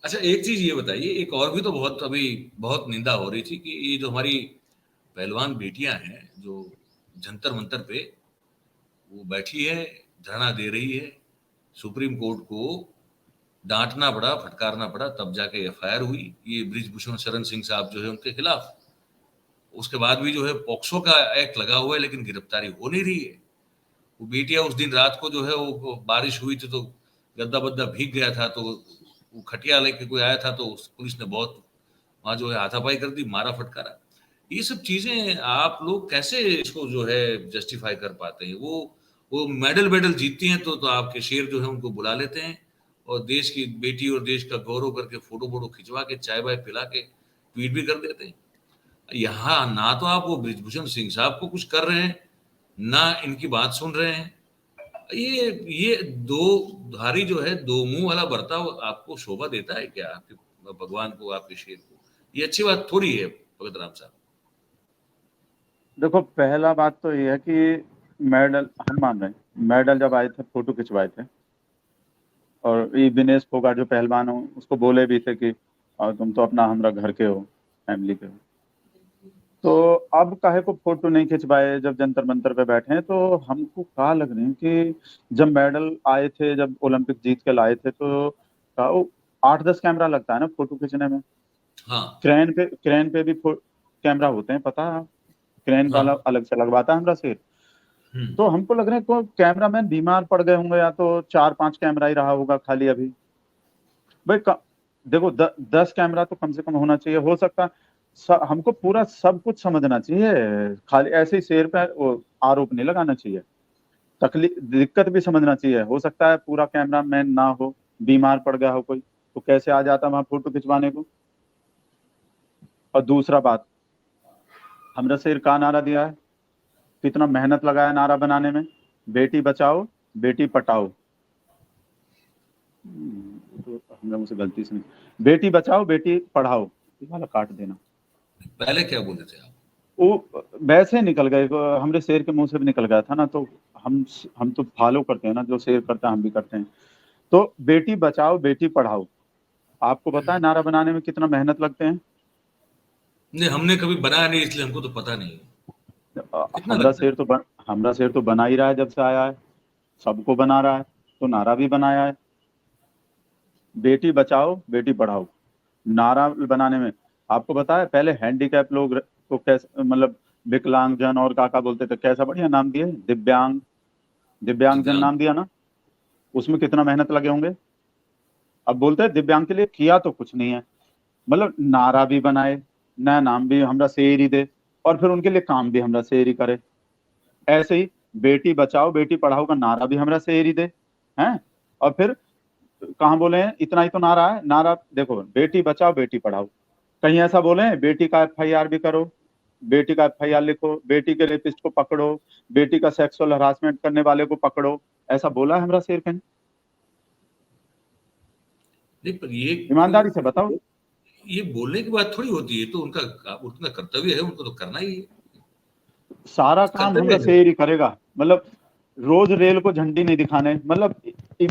अच्छा, एक चीज ये बताइए, एक और भी तो बहुत अभी बहुत निंदा हो रही थी कि ये जो हमारी पहलवान बेटियां हैं जो जंतर मंतर पे वो बैठी है, धरना दे रही है, सुप्रीम कोर्ट को डांटना पड़ा, फटकारना पड़ा, तब जाके एफआईआर हुई ये ब्रिजभूषण शरण सिंह साहब जो है उनके खिलाफ। उसके बाद भी जो है पॉक्सो का एक्ट लगा हुआ है लेकिन गिरफ्तारी हो नहीं रही है। वो बेटियां उस दिन रात को जो है वो बारिश हुई थी तो गद्दा बद्दा भीग गया था, तो वो खटिया लेके कोई आया था तो पुलिस ने बहुत वहां जो है हाथापाई कर दी, मारा फटकारा। ये सब चीजें आप लोग कैसे इसको जो है जस्टिफाई कर पाते हैं? वो मेडल वेडल जीतती हैं तो आपके शेर जो है उनको बुला लेते हैं और देश की बेटी और देश का गौरव करके फोटो वोटो खिंचवा के चाय वाय पिला के ट्वीट भी कर देते हैं। यहाँ ना तो आप वो ब्रिजभूषण सिंह साहब को कुछ कर रहे हैं, ना इनकी बात सुन रहे हैं। ये दो धारी जो है, दो मुंह वाला बर्ताव आपको शोभा देता है क्या? आपके भगवान को, आपके शेर को? ये अच्छी बात थोड़ी है भगत राम साहब। देखो, पहला बात तो ये है कि मेडल हम मान रहे हैं, मेडल जब आए थे फोटो खिंचवाए थे, और ये विनेश फोगाट जो पहलवान हो उसको बोले भी थे कि तुम तो अपना हमरा घर के हो, फैमिली के हो, तो अब काहे को फोटो नहीं खिंचवाए जब जंतर मंतर पे बैठे हैं? तो हमको कहा लग रही है कि जब मेडल आए थे, जब ओलंपिक जीत के लाए थे, तो का वो 8-10 कैमरा लगता है ना फोटो खींचने में। हाँ क्रेन पे भी कैमरा होते हैं, पता है? क्रेन हाँ। वाला अलग से लगवाता है हमरा से। हम्म। तो हमको लग रहा है कोई कैमरामैन बीमार पड़ गए होंगे, या तो 4-5 कैमरा ही रहा होगा खाली अभी। भाई देखो, 10 कैमरा तो कम से कम होना चाहिए। हो सकता है हमको पूरा सब कुछ समझना चाहिए, खाली ऐसे ही शेर पे वो आरोप नहीं लगाना चाहिए। तकलीफ दिक्कत भी समझना चाहिए। हो सकता है पूरा कैमरामैन ना हो, बीमार पड़ गया हो कोई, तो कैसे आ जाता वहां फोटो खिंचवाने को? और दूसरा बात, हमरा शेर का नारा दिया है, कितना मेहनत लगाया नारा बनाने में, बेटी बचाओ बेटी पटाओ। तो हमरा मुझसे गलती से नहीं, बेटी बचाओ बेटी पढ़ाओ, ये वाला काट देना। पहले क्या बोले थे आप? वो वैसे निकल गए, हमरे शेर के मुंह से भी निकल गया था ना, तो हम तो फॉलो करते हैं ना, जो शेर करता है हम भी करते हैं। तो बेटी बचाओ बेटी पढ़ाओ, आपको पता है नारा बनाने में कितना मेहनत लगते हैं? नहीं, हमने कभी बनाया नहीं इसलिए हमको तो पता नहीं कितना हमरा लगता है। शेर तो हमरा शेर तो बना ही रहा है जब से आया है, सबको बना रहा है, तो नारा भी बनाया है, बेटी बचाओ बेटी पढ़ाओ। नारा बनाने में आपको पता है पहले हैंडीकैप लोग को कैसे, मतलब विकलांगजन और काका बोलते थे, कैसा बढ़िया नाम दिए, दिव्यांगजन दिव्यांग। नाम दिया ना, उसमें कितना मेहनत लगे होंगे। अब बोलते हैं दिव्यांग के लिए किया तो कुछ नहीं है, मतलब नारा भी बनाए, नया नाम भी हमरा शेर ही दे, और फिर उनके लिए काम भी हमरा शेर ही करे। ऐसे ही बेटी बचाओ बेटी पढ़ाओ का नारा भी हमरा शेर ही दे हैं। और फिर कहाँ बोले हैं इतना ही तो नारा है, नारा देखो, बेटी बचाओ बेटी पढ़ाओ, कहीं ऐसा बोले हैं बेटी का एफआईआर भी करो, बेटी का एफआईआर लिखो, बेटी के रेपिस्ट को पकड़ो, बेटी का सेक्सुअल हरासमेंट करने वाले को पकड़ो, ऐसा बोला है हमरा शेर कहीं? नहीं, पर ईमानदारी से बताओ। ये बोलने की बात थोड़ी होती है, तो उनका कर्तव्य है, उनको तो करना ही है। सारा काम कर्तव्य हमरा है। शेर ही करेगा, मतलब रोज रेल को झंडी नहीं दिखाने, मतलब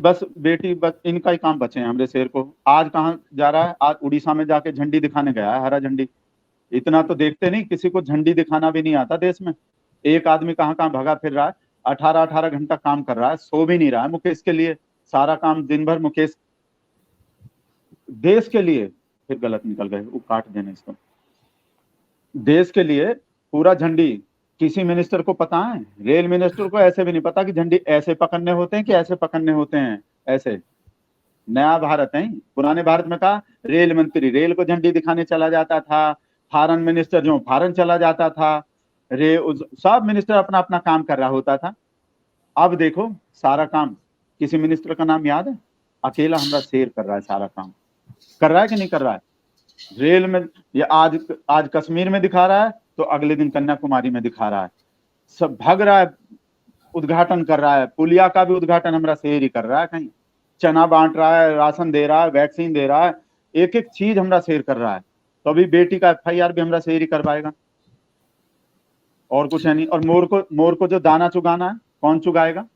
बस बेटी बस इनका ही काम बचे हैं हमरे शेर को। आज कहाँ जा रहा है? आज उड़ीसा में जाके झंडी दिखाने गया है, हरा झंडी। इतना तो देखते नहीं, किसी को झंडी दिखाना भी नहीं आता देश में। एक आदमी कहाँ कहाँ भगा फिर रहा है, 18-18 घंटा काम कर रहा है, सो भी नहीं रहा है मुकेश के लिए, सारा काम दिन भर मुकेश देश के लिए। फिर गलत निकल गए, वो काट देने इसको। देश के लिए पूरा झंडी, किसी मिनिस्टर को पता है? रेल मिनिस्टर को ऐसे भी नहीं पता कि झंडी ऐसे पकड़ने होते हैं कि ऐसे पकड़ने होते हैं। ऐसे नया भारत है, पुराने भारत में कहा रेल मंत्री रेल को झंडी दिखाने चला जाता था, फॉरेन मिनिस्टर जो फॉरेन चला जाता था, सब मिनिस्टर अपना अपना काम कर रहा होता था। अब देखो सारा काम, किसी मिनिस्टर का नाम याद है? अकेला हमरा शेर कर रहा है सारा काम। कर रहा है कि नहीं कर रहा है? रेल में ये आज आज कश्मीर में दिखा रहा है, तो अगले दिन कन्याकुमारी में दिखा रहा है, सब भाग रहा है, उद्घाटन कर रहा है, पुलिया का भी उद्घाटन हमरा शेर ही कर रहा है, कहीं चना बांट रहा है, राशन दे रहा है, वैक्सीन दे रहा है, एक एक चीज हमरा शेर कर रहा है। तो अभी बेटी का एफआईआर भी हमरा शेर ही करवाएगा, और कुछ है नहीं। और मोर को जो दाना चुगाना है, कौन चुगाएगा?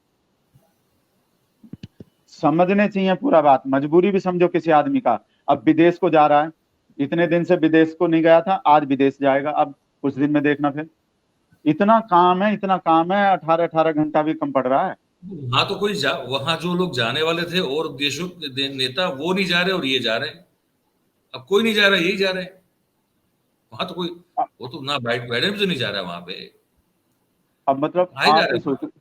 समझने चाहिए पूरा बात, मजबूरी भी समझो किसी आदमी का। अब विदेश को जा रहा है, इतने दिन से विदेश को नहीं गया था, आज विदेश जाएगा, अब कुछ दिन में देखना फिर। इतना काम है, इतना काम है, 18-18 घंटा भी कम पड़ रहा है। वहां तो वहां जो लोग जाने वाले थे और देशों के नेता वो नहीं जा रहे और ये जा रहे हैं। अब कोई नहीं जा रहा, यही जा रहे हैं। वहां तो कोई, अ- वो तो ना बाइडेन भी तो नहीं जा रहा वहां पे। अब मतलब कहाँ ही जा आप रहे ही हैं वहां? सोचो,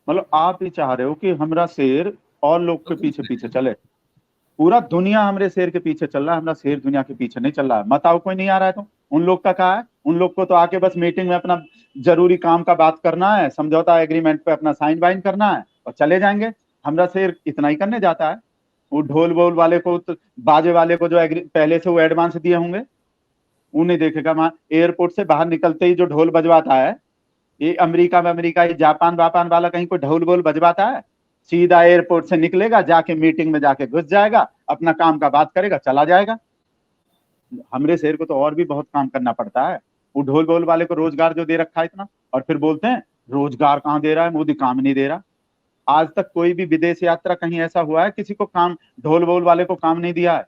मतलब आप ही चाह रहे हो कि हमारा शेर और लोग तो के कुछ पीछे नहीं। पीछे चले। पूरा दुनिया हमारे शेर के पीछे चल रहा है, हमारा शेर दुनिया के पीछे नहीं चल रहा है। बताओ कोई नहीं आ रहा है तो उन लोग का कहा है? उन लोग को तो आके बस मीटिंग में अपना जरूरी काम का बात करना है, समझौता एग्रीमेंट पे अपना साइन वाइन करना है और चले जाएंगे। हमारा शेर इतना ही करने जाता है। वो ढोल वोल वाले को तो, बाजे वाले को जो पहले से वो एडवांस दिए होंगे, उन्हें देखेगा। वहां एयरपोर्ट से बाहर निकलते ही जो ढोल बजवाता है, ये अमेरिका में, अमेरिका ये जापान वापान वाला कहीं कोई ढोल बोल बजवाता है? सीधा एयरपोर्ट से निकलेगा, जाके मीटिंग में जाके घुस जाएगा, अपना काम का बात करेगा, चला जाएगा। हमरे शहर को तो और भी बहुत काम करना पड़ता है। वो ढोल बोल वाले को रोजगार जो दे रखा है इतना, और फिर बोलते हैं रोजगार कहाँ दे रहा है मोदी, काम नहीं दे रहा। आज तक कोई भी विदेश यात्रा कहीं ऐसा हुआ है किसी को काम, ढोल बोल वाले को काम नहीं दिया है?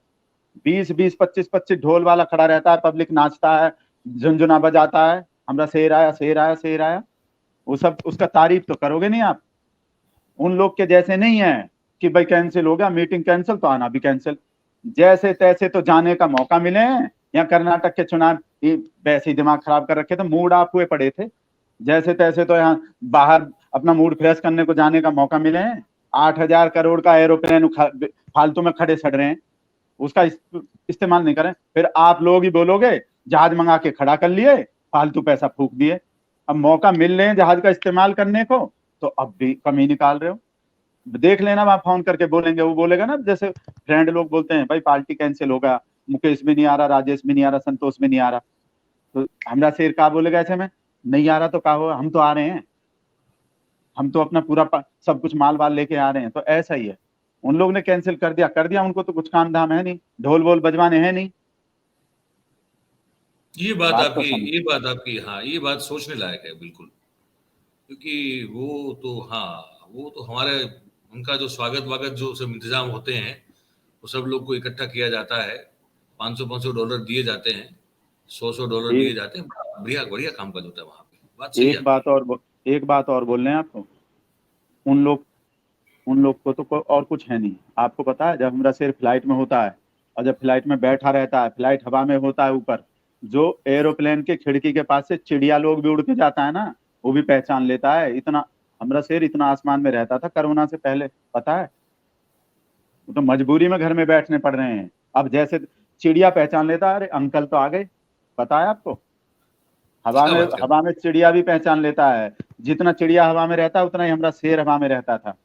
20-20, 25-25 ढोल वाला खड़ा रहता है, पब्लिक नाचता है, झुनझुना बजाता है, हमारा शेर आया, शेर आया, शेर आया। वो सब उसका तारीफ तो करोगे नहीं आप। उन लोग के जैसे नहीं है कि भाई कैंसिल हो गया, मीटिंग कैंसिल तो आना भी कैंसिल। जैसे तैसे तो जाने का मौका मिले हैं। यहाँ कर्नाटक के चुनाव वैसे ही दिमाग खराब कर रखे थे, मूड ऑफ हुए पड़े थे। जैसे तैसे तो यहाँ बाहर अपना मूड फ्रेश करने को जाने का मौका मिले हैं। 8,000 करोड़ का एरोप्लेन फालतू में खड़े सड़ रहे हैं, उसका इस्तेमाल नहीं करें। फिर आप लोग ही बोलोगे जहाज मंगा के खड़ा कर लिए, फालतू पैसा फूक दिए। अब मौका मिल रहे हैं जहाज का इस्तेमाल करने को, तो अब भी कमी निकाल रहे हो। देख लेना, वहां फोन करके बोलेंगे, वो बोलेगा ना जैसे फ्रेंड लोग बोलते हैं, भाई पार्टी कैंसिल होगा, मुकेश भी नहीं आ रहा, राजेश भी नहीं आ रहा, संतोष भी नहीं आ रहा। तो हमरा शेर का बोलेगा ऐसे में, नहीं आ रहा तो कहा हो, हम तो आ रहे हैं, हम तो अपना पूरा सब कुछ माल वाल लेके आ रहे हैं। तो ऐसा ही है, उन लोग ने कैंसिल कर दिया, कर दिया, उनको तो कुछ काम धाम है नहीं, ढोल वोल बजवाने हैं नहीं। ये बात बात तो आपकी, समझ। ये बात आपकी, हाँ, ये बात सोचने लायक है बिल्कुल। क्योंकि वो तो, हाँ, वो तो हमारे, उनका जो स्वागत वागत जो सब इंतजाम होते हैं, वो सब लोग को इकट्ठा किया जाता है। 500-500 डॉलर दिए जाते हैं, 100-100 डॉलर दिए एक जाते हैं। बढ़िया बढ़िया काम काज होता है वहां पे। बात सही है एक आपकी। बात और एक बात और बोल रहे हैं आपको। उन लोग उन लोग को तो और कुछ है नहीं। आपको पता है, जब हमारा शेर फ्लाइट में होता है और जब फ्लाइट में बैठा रहता है, फ्लाइट हवा में होता है ऊपर, जो एरोप्लेन के खिड़की के पास से चिड़िया लोग भी उड़ के जाता है ना, वो भी पहचान लेता है। इतना हमारा शेर इतना आसमान में रहता था कोरोना से पहले, पता है? वो तो मजबूरी में घर में बैठने पड़ रहे हैं। अब जैसे चिड़िया पहचान लेता है, अरे अंकल तो आ गए। पता है आपको? हवा क्या में बात कर रहे हवा में चिड़िया भी पहचान लेता है। जितना चिड़िया हवा में रहता है उतना ही हमारा शेर हवा में रहता था। हैं?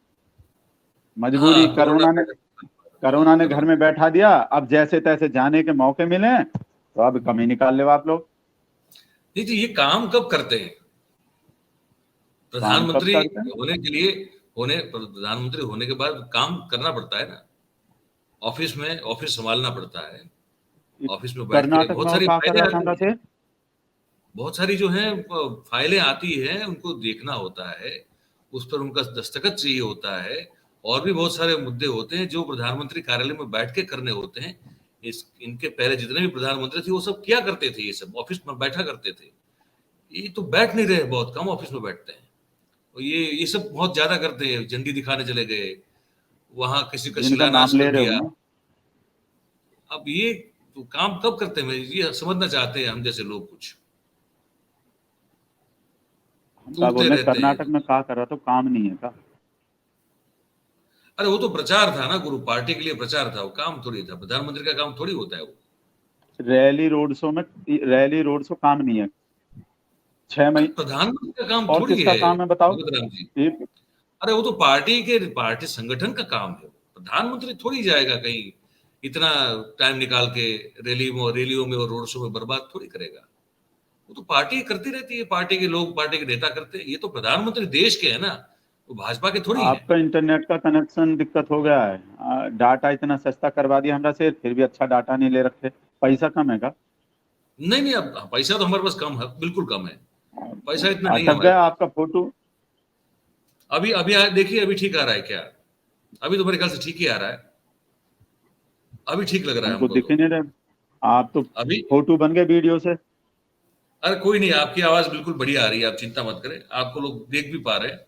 मजबूरी, हाँ, कोरोना ने घर कोरोना। में बैठा दिया। अब जैसे तैसे जाने के मौके मिले तो अब कमी निकाल ले आप लोग। नहीं तो ये काम कब करते हैं? काम कब प्रधानमंत्री करते हैं? होने के लिए, प्रधानमंत्री होने के बाद काम करना पड़ता है ना। ऑफिस संभालना पड़ता है। ऑफिस में बैठ के कर्नाटक में बहुत और सारी क्या कर फाइलें रहा था आती हमारा हैं। शेर? बहुत सारी जो है फाइलें आती हैं, उनको देखना होता है, उस पर उनका दस्तखत चाहिए होता है। और भी बहुत सारे मुद्दे होते हैं जो प्रधानमंत्री कार्यालय में बैठ के करने होते हैं। इनके पहले जितने भी प्रधानमंत्री थे वो सब क्या करते थे? ये सब ऑफिस में बैठा करते थे। ये तो बैठ नहीं रहे, बहुत कम ऑफिस में बैठते हैं। और ये सब बहुत ज्यादा करते हैं, झंडी दिखाने चले गए, वहां किसी का जिनका शिलान्यास नाम कर ले रहे हो दिया। ना, अब ये तो काम कब करते हैं, ये समझना चाहते हैं हम जैसे लोग। कुछ हम क्या टूटते बोल रहे हैं, रहते हैं। कर्नाटक में क्या कर रहा, तो काम नहीं है का? अरे वो तो प्रचार था ना गुरु, पार्टी के लिए प्रचार था, वो काम थोड़ी था। प्रधानमंत्री का काम थोड़ी होता है वो। रैली रोड शो काम नहीं है? 6 महीने। प्रधानमंत्री का काम और थोड़ी किसका है काम है बताओ? भगत राम जी। ये अरे वो तो पार्टी संगठन का काम है। प्रधानमंत्री थोड़ी जाएगा कहीं, इतना टाइम निकाल के रैलियों में और रोड शो में बर्बाद थोड़ी करेगा। वो तो पार्टी करती रहती है, पार्टी के लोग, पार्टी के नेता करते हैं। ये तो प्रधानमंत्री देश के है ना, वो भाजपा के थोड़ी है। आपका इंटरनेट का कनेक्शन दिक्कत हो गया है। डाटा इतना सस्ता करवा दिया हमरा से, फिर भी अच्छा डाटा नहीं ले रखे। पैसा कम है का? नहीं नहीं, अब पैसा तो हमारे पास कम है, बिल्कुल कम है। पैसा इतना नहीं है अटक हमारे गया पास। आपका फोटो। अभी अभी देखिए, अभी ठीक आ रहा है क्या? अभी तो मेरे ख्याल से ठीक ही आ रहा है, अभी ठीक लग रहा है हमको हमको दिख तो। ही नहीं रहे। आप तो अभी फोटो बन गए वीडियो से। अरे कोई नहीं, आपकी आवाज बिल्कुल बढ़िया आ रही है, आप चिंता मत करें, आपको लोग देख भी पा रहे हैं,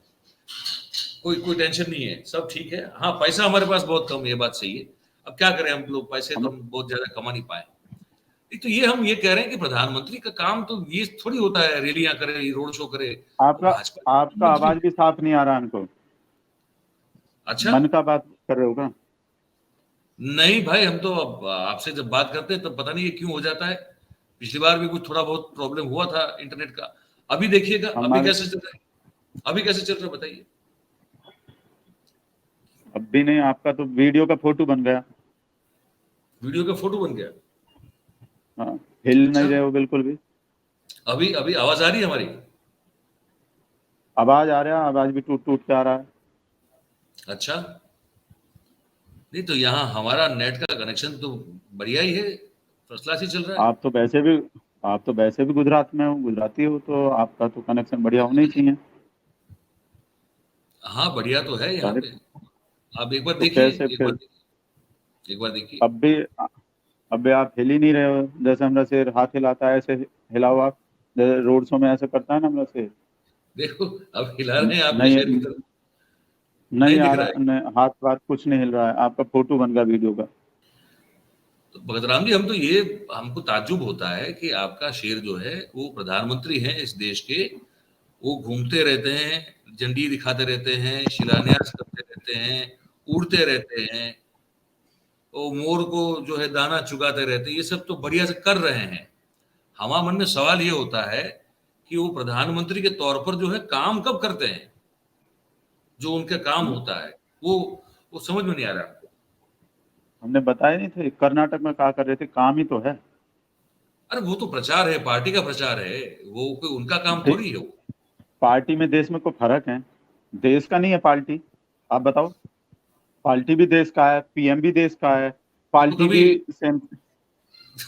कोई कोई टेंशन नहीं है, सब ठीक है। हाँ, पैसा हमारे पास बहुत कम है, ये बात सही है। अब क्या करें, हम लोग पैसे तो हम हम बहुत ज्यादा कमा नहीं पाए। नहीं तो ये हम ये कह रहे हैं कि प्रधानमंत्री का काम तो ये थोड़ी होता है रैलियां करे, रोड शो करे, तो आपका भाजपा के आपका प्रधानमंत्री। आवाज भी साफ नहीं आ रहा हमको। अच्छा। मन का बात कर रहे हो क्या? नहीं भाई, हम तो अब आपसे जब बात करते हैं तब पता नहीं ये क्यों हो जाता है। पिछली बार भी कुछ थोड़ा बहुत प्रॉब्लम हुआ था इंटरनेट का। अभी देखिएगा, अभी हमारे कैसे चल रहा है? अभी कैसे चल रहा है बताइए। अब भी नहीं, आपका तो वीडियो का फोटो बन गया। वीडियो का फोटो बन गया। हाँ, हिल अच्छा। नहीं रहे हो बिल्कुल भी। अभी अभी आवाज आ रही है हमारी? आवाज आ रहा है, आवाज भी टूट टूट के आ रहा है। अच्छा। नहीं तो यहाँ हमारा नेट का कनेक्शन तो बढ़िया ही है, फर्स्ट क्लास ही चल रहा है। आप तो वैसे भी आप तो वैसे भी गुजरात में हो, गुजराती हो, तो आपका तो कनेक्शन बढ़िया होना ही चाहिए। हाँ बढ़िया तो है यहाँ सारे पे। आप एक बार तो देखिए, कैसे एक बार फिर? देखिए, एक बार देखिए। अब भी अब भी आप हिल ही नहीं रहे हो। जैसे हमरा शेर हाथ हिलाता है ऐसे हिलाओ आप। जैसे रोड शो में ऐसे करता है ना हमरा शेर। देखो, अब हिला रहे हैं आपके नहीं, शेर की तरफ। नहीं नहीं दिख आ रहा रहा, है। नहीं, हाथ वाथ कुछ नहीं हिल रहा है। आपका फोटो बन गया वीडियो का। तो भगत राम जी, हम तो ये हमको ताज्जुब होता है कि आपका शेर जो है वो प्रधानमंत्री हैं इस देश के, वो घूमते रहते हैं, झंडी दिखाते रहते हैं, शिलान्यास करते रहते हैं, उड़ते रहते हैं, वो मोर को जो है दाना चुगाते रहते हैं, ये सब तो बढ़िया से कर रहे हैं। हमारे मन में सवाल ये होता है कि वो प्रधानमंत्री के तौर पर जो है काम कब करते हैं, जो उनका काम होता है वो वो समझ में नहीं आ रहा हमको। हमने बताया नहीं थे कर्नाटक में क्या कर रहे थे, काम ही तो है। अरे वो तो प्रचार है, पार्टी का प्रचार है, वो कोई उनका काम दे, थोड़ी है वो। पार्टी में देश में कोई फर्क है? देश का नहीं है पार्टी? आप बताओ। पार्टी भी देश का है, पीएम भी देश का है। तो पार्टी कभी भी सेम।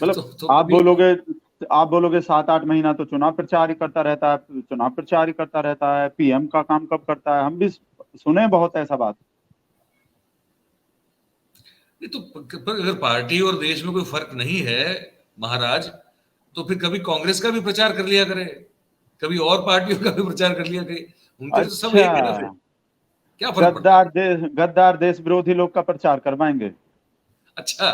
मतलब तो आप कभी बोलोगे आप बोलोगे 7-8 महीना तो चुनाव प्रचार ही करता रहता है, चुनाव प्रचार ही करता रहता है। पीएम का काम कब करता है? हम भी सुने बहुत ऐसा बात। नहीं तो पर अगर पार्टी और देश में कोई फर्क नहीं है महाराज, तो फिर कभी कांग्रेस का भी प्रचार कर लिया करे, कभी और पार्टियों का भी प्रचार कर लिया करे, उनके तो सब अच्छा, एक है ना फिर, क्या फर्क पड़ता है? गद्दार देश विरोधी लोग का प्रचार करवाएंगे। अच्छा,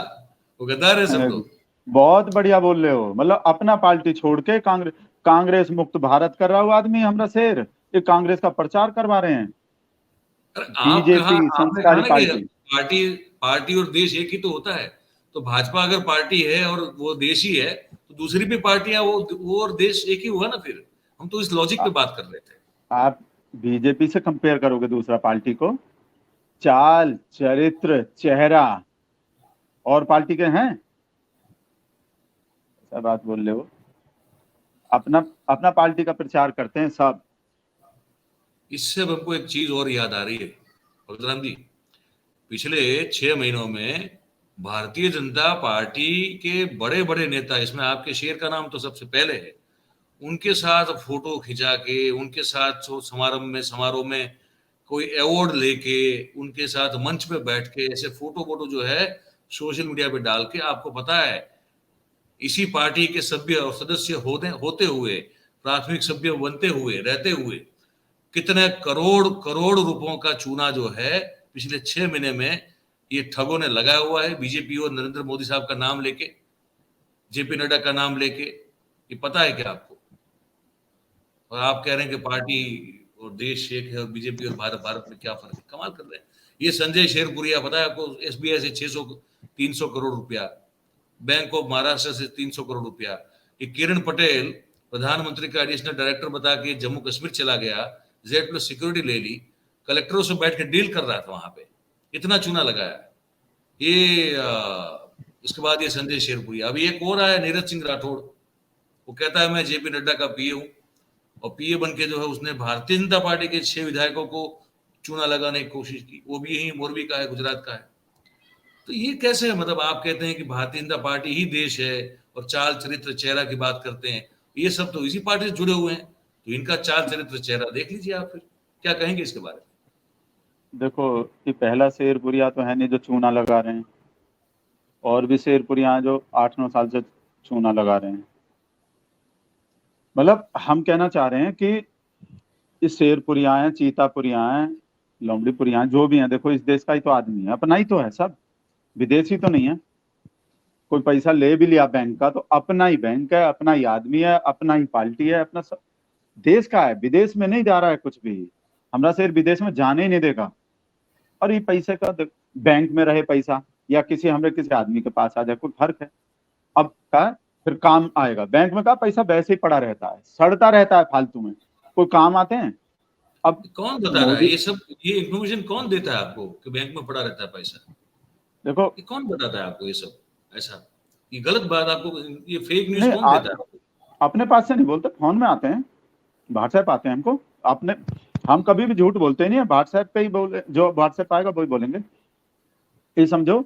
वो गद्दार है सब लोग। बहुत बढ़िया बोल रहे हो। मतलब अपना पार्टी छोड़ के कांग्रेस कांग्रेस मुक्त भारत कर रहा हुआ आदमी हमरा शेर, ये कांग्रेस का प्रचार करवा रहे हैं। अरे आप कहा, बीजेपी आपने कहा संस्कारी ना कि पार्टी। पार्टी पार्टी और देश एक ही तो होता है। तो भाजपा अगर पार्टी है और वो देश ही है, तो दूसरी भी पार्टियां वो और देश एक ही हुआ ना फिर। हम तो इस लॉजिक पे आ- बात कर रहे थे। आप बीजेपी से कंपेयर करोगे दूसरा पार्टी को? चाल चरित्र चेहरा और पार्टी के हैं? ऐसा बात बोल रहे हो। अपना अपना पार्टी का प्रचार करते हैं सब। इससे अब हमको एक चीज और याद आ रही है भगतराम जी। पिछले 6 महीनों में भारतीय जनता पार्टी के बड़े बड़े नेता, इसमें आपके शेर का नाम तो सबसे पहले है, उनके साथ फोटो खिंचा के, उनके साथ समारोह में कोई अवार्ड लेके, उनके साथ मंच पे बैठ के ऐसे फोटो फोटो जो है सोशल मीडिया पे डाल के, आपको पता है इसी पार्टी के सभ्य और सदस्य होते होते हुए, प्राथमिक सभ्य बनते हुए रहते हुए, कितने करोड़ करोड़ रुपयों का चूना जो है पिछले 6 महीने में ये ठगों ने लगाया हुआ है, बीजेपी और नरेंद्र मोदी साहब का नाम लेके, जेपी नड्डा का नाम लेके। ये पता है क्या आपको? और आप कह रहे हैं कि पार्टी और देश एक है और बीजेपी और भारत भारत में क्या फर्क है? कमाल कर रहे हैं। ये संजय शेरपुरिया, पता है आपको, एसबीआई से 600 300 करोड़ रुपया, बैंक ऑफ महाराष्ट्र से 300 करोड़ रुपया। ये किरण पटेल प्रधानमंत्री का एडिशनल डायरेक्टर बता के जम्मू कश्मीर चला गया, जेड प्लस सिक्योरिटी ले ली, कलेक्टरों से बैठ के डील कर रहा था वहां पे, इतना चूना लगाया। ये इसके बाद ये संजय शेरपुरिया, अभी एक और आया नीरज सिंह राठौड़, वो कहता है मैं जेपी नड्डा का पीए हूँ, और पीए बन के जो है उसने भारतीय जनता पार्टी के 6 विधायकों को चूना लगाने की कोशिश की, वो भी यही मोरबी का है, गुजरात का है। तो ये कैसे है? मतलब आप कहते हैं कि भारतीय जनता पार्टी ही देश है और चाल चरित्र चेहरा की बात करते हैं, ये सब तो इसी पार्टी से जुड़े हुए हैं, तो इनका चाल चरित्र चेहरा देख लीजिए आप, फिर क्या कहेंगे इसके बारे में? देखो ये पहला शेरपुरिया तो है नहीं जो चूना लगा रहे हैं, और भी शेरपुरिया हैं जो 8-9 साल से चूना लगा रहे हैं। मतलब हम कहना चाह रहे हैं कि ये शेरपुरिया हैं, चीतापुरिया हैं, लोमड़ीपुरिया हैं, जो भी हैं, देखो इस देश का ही तो आदमी है, अपना ही तो है सब, विदेशी तो नहीं है। कोई पैसा ले भी लिया बैंक का तो अपना ही बैंक है, अपना ही आदमी है, अपना ही पार्टी है, अपना सब देश का है, विदेश में नहीं जा रहा है कुछ भी। हमारा शेर विदेश में जाने ही नहीं देगा। और ये पैसे का बैंक में रहे पैसा या किसी हमरे किसी आदमी के पास आ जाए, कोई फर्क है? अब का फिर काम आएगा, बैंक में का पैसा वैसे ही पड़ा रहता है, सड़ता रहता है फालतू में, कोई काम आते हैं? अब कौन बता रहा है मोदी, ये सब? ये इन्फॉर्मेशन कौन देता है आपको कि बैंक में पड़ा रहता है पैसा? देखो ये कौन बताता है आपको ये सब? ऐसा ये गलत बात आपको, ये फेक न्यूज नहीं कौन देता है आपको? अपने पास से नहीं बोलते, फोन में आते हैं, व्हाट्सएप आते हैं हमको। आपने हम कभी भी झूठ बोलते ही नहीं है, व्हाट्सएप पे ही बोले, जो व्हाट्सएप आएगा वही बोलेंगे। ये समझो,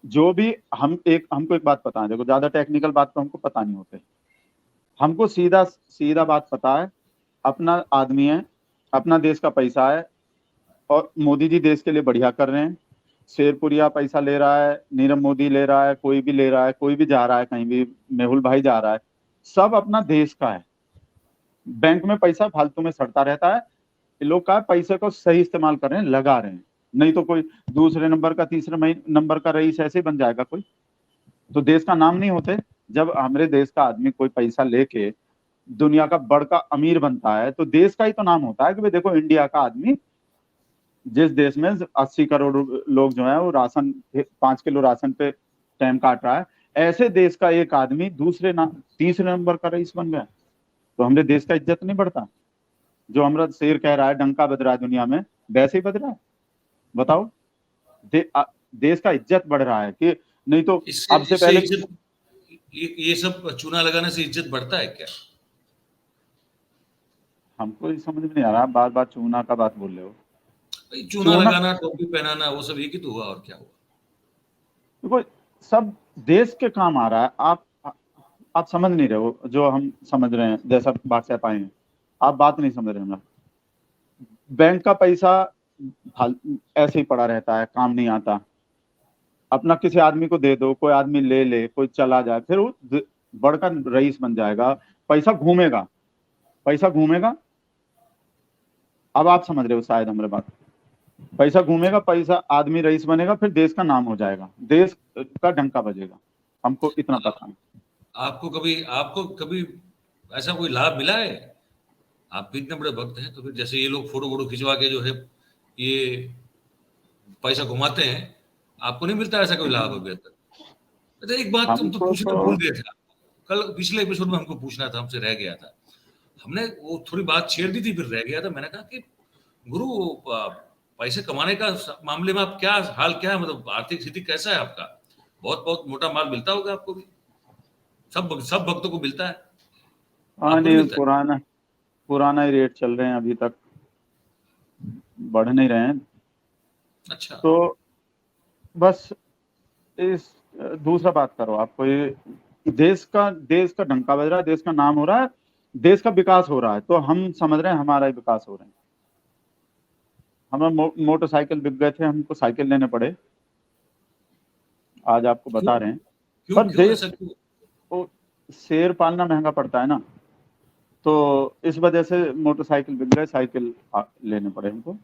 जो भी हमको एक बात पता है, देखो ज्यादा टेक्निकल बात तो हमको पता नहीं होते, हमको सीधा सीधा बात पता है, अपना आदमी है, अपना देश का पैसा है, और मोदी जी देश के लिए बढ़िया कर रहे हैं। शेरपुरिया पैसा ले रहा है, नीरव मोदी ले रहा है, कोई भी ले रहा है, कोई भी जा रहा है कहीं भी, मेहुल भाई जा रहा है, सब अपना देश का है। बैंक में पैसा फालतू में सड़ता रहता है, ये लोग का पैसे को सही इस्तेमाल कर रहे हैं, लगा रहे हैं। नहीं तो कोई दूसरे नंबर का, तीसरे नंबर का रईस ऐसे ही बन जाएगा कोई, तो देश का नाम नहीं होते। जब हमारे देश का आदमी कोई पैसा लेके दुनिया का बड़का अमीर बनता है तो देश का ही तो नाम होता है कि भाई देखो इंडिया का आदमी, जिस देश में 80 करोड़ लोग जो है वो राशन, 5 किलो राशन पे टाइम काट रहा है, ऐसे देश का एक आदमी तीसरे नंबर का रईस बन गया, तो हमारे देश का इज्जत नहीं बढ़ता? जो हमारा शेर कह रहा है डंका बज रहा है दुनिया में, वैसे ही बज रहा है। बताओ, देश का इज्जत बढ़ रहा है कि नहीं? तो इससे अब से इससे पहले इज्जत, ये सब चूना लगाने से इज्जत बढ़ता है क्या? हमको ये समझ में नहीं आ रहा, बार बार चूना का बात बोल रहे हो। भाई चूना चूना, लगाना, टोपी पहनाना, वो सब एक ही तो हुआ, और क्या हुआ? देखो सब देश के काम आ रहा है। आप समझ नहीं रहे हो जो हम समझ रहे हैं, जैसा व्हाट्सएप आए हैं, आप बात नहीं समझ रहे हैं। बैंक का पैसा ऐसे ही पड़ा रहता है, काम नहीं आता। अपना किसी आदमी को दे दो, कोई आदमी ले ले, कोई चला जाए, फिर वो बड़का रईस बन जाएगा, पैसा घूमेगा, पैसा घूमेगा। अब आप समझ रहे हो शायद हमारे बात, पैसा घूमेगा, पैसा आदमी रईस बनेगा, फिर देश का नाम हो जाएगा, देश का डंका बजेगा। हमको इतना पता है। आपको कभी ऐसा कोई लाभ मिला है? आप भी इतने बड़े भक्त हैं, तो फिर जैसे ये लोग फोटो वोटो खिंचवा के जो है ये पैसा घुमाते हैं, आपको नहीं मिलता ऐसा कोई लाभ अभी तक? अच्छा, एक बात तुम तो हमको पूछना तो भूल गए थे। कल पिछले एपिसोड में हमको पूछना था, हमसे रह गया था। हमने वो थोड़ी बात छेड़ दी थी, फिर रह गया था। मैंने कहा कि गुरु, पैसे कमाने का मामले में आप क्या हाल, क्या है, मतलब आर्थिक स्थिति कैसा है आपका? बहुत बहुत मोटा माल मिलता होगा आपको भी, सब भक्तों को मिलता है, हाँ आपको नहीं नहीं, मिलता है? पुराना ही रेट चल रहे हैं, अभी तक बढ़ नहीं रहे हैं। अच्छा। तो बस इस दूसरा बात करो, आपको ये देश का डंका बज रहा है, देश का नाम हो रहा है, देश का विकास हो रहा है, तो हम समझ रहे हैं हमारा ही विकास हो रहा है। हमें मोटरसाइकिल बिक गए थे, हमको साइकिल लेने पड़े, आज आपको क्यों? बता रहे हैं। क्यों पर क्यों देश ऐसा क्यों? को शेर पालना महंगा पड़ता है ना, तो इस वजह से मोटरसाइकिल बिक गए, साइकिल लेने पड़े हमको।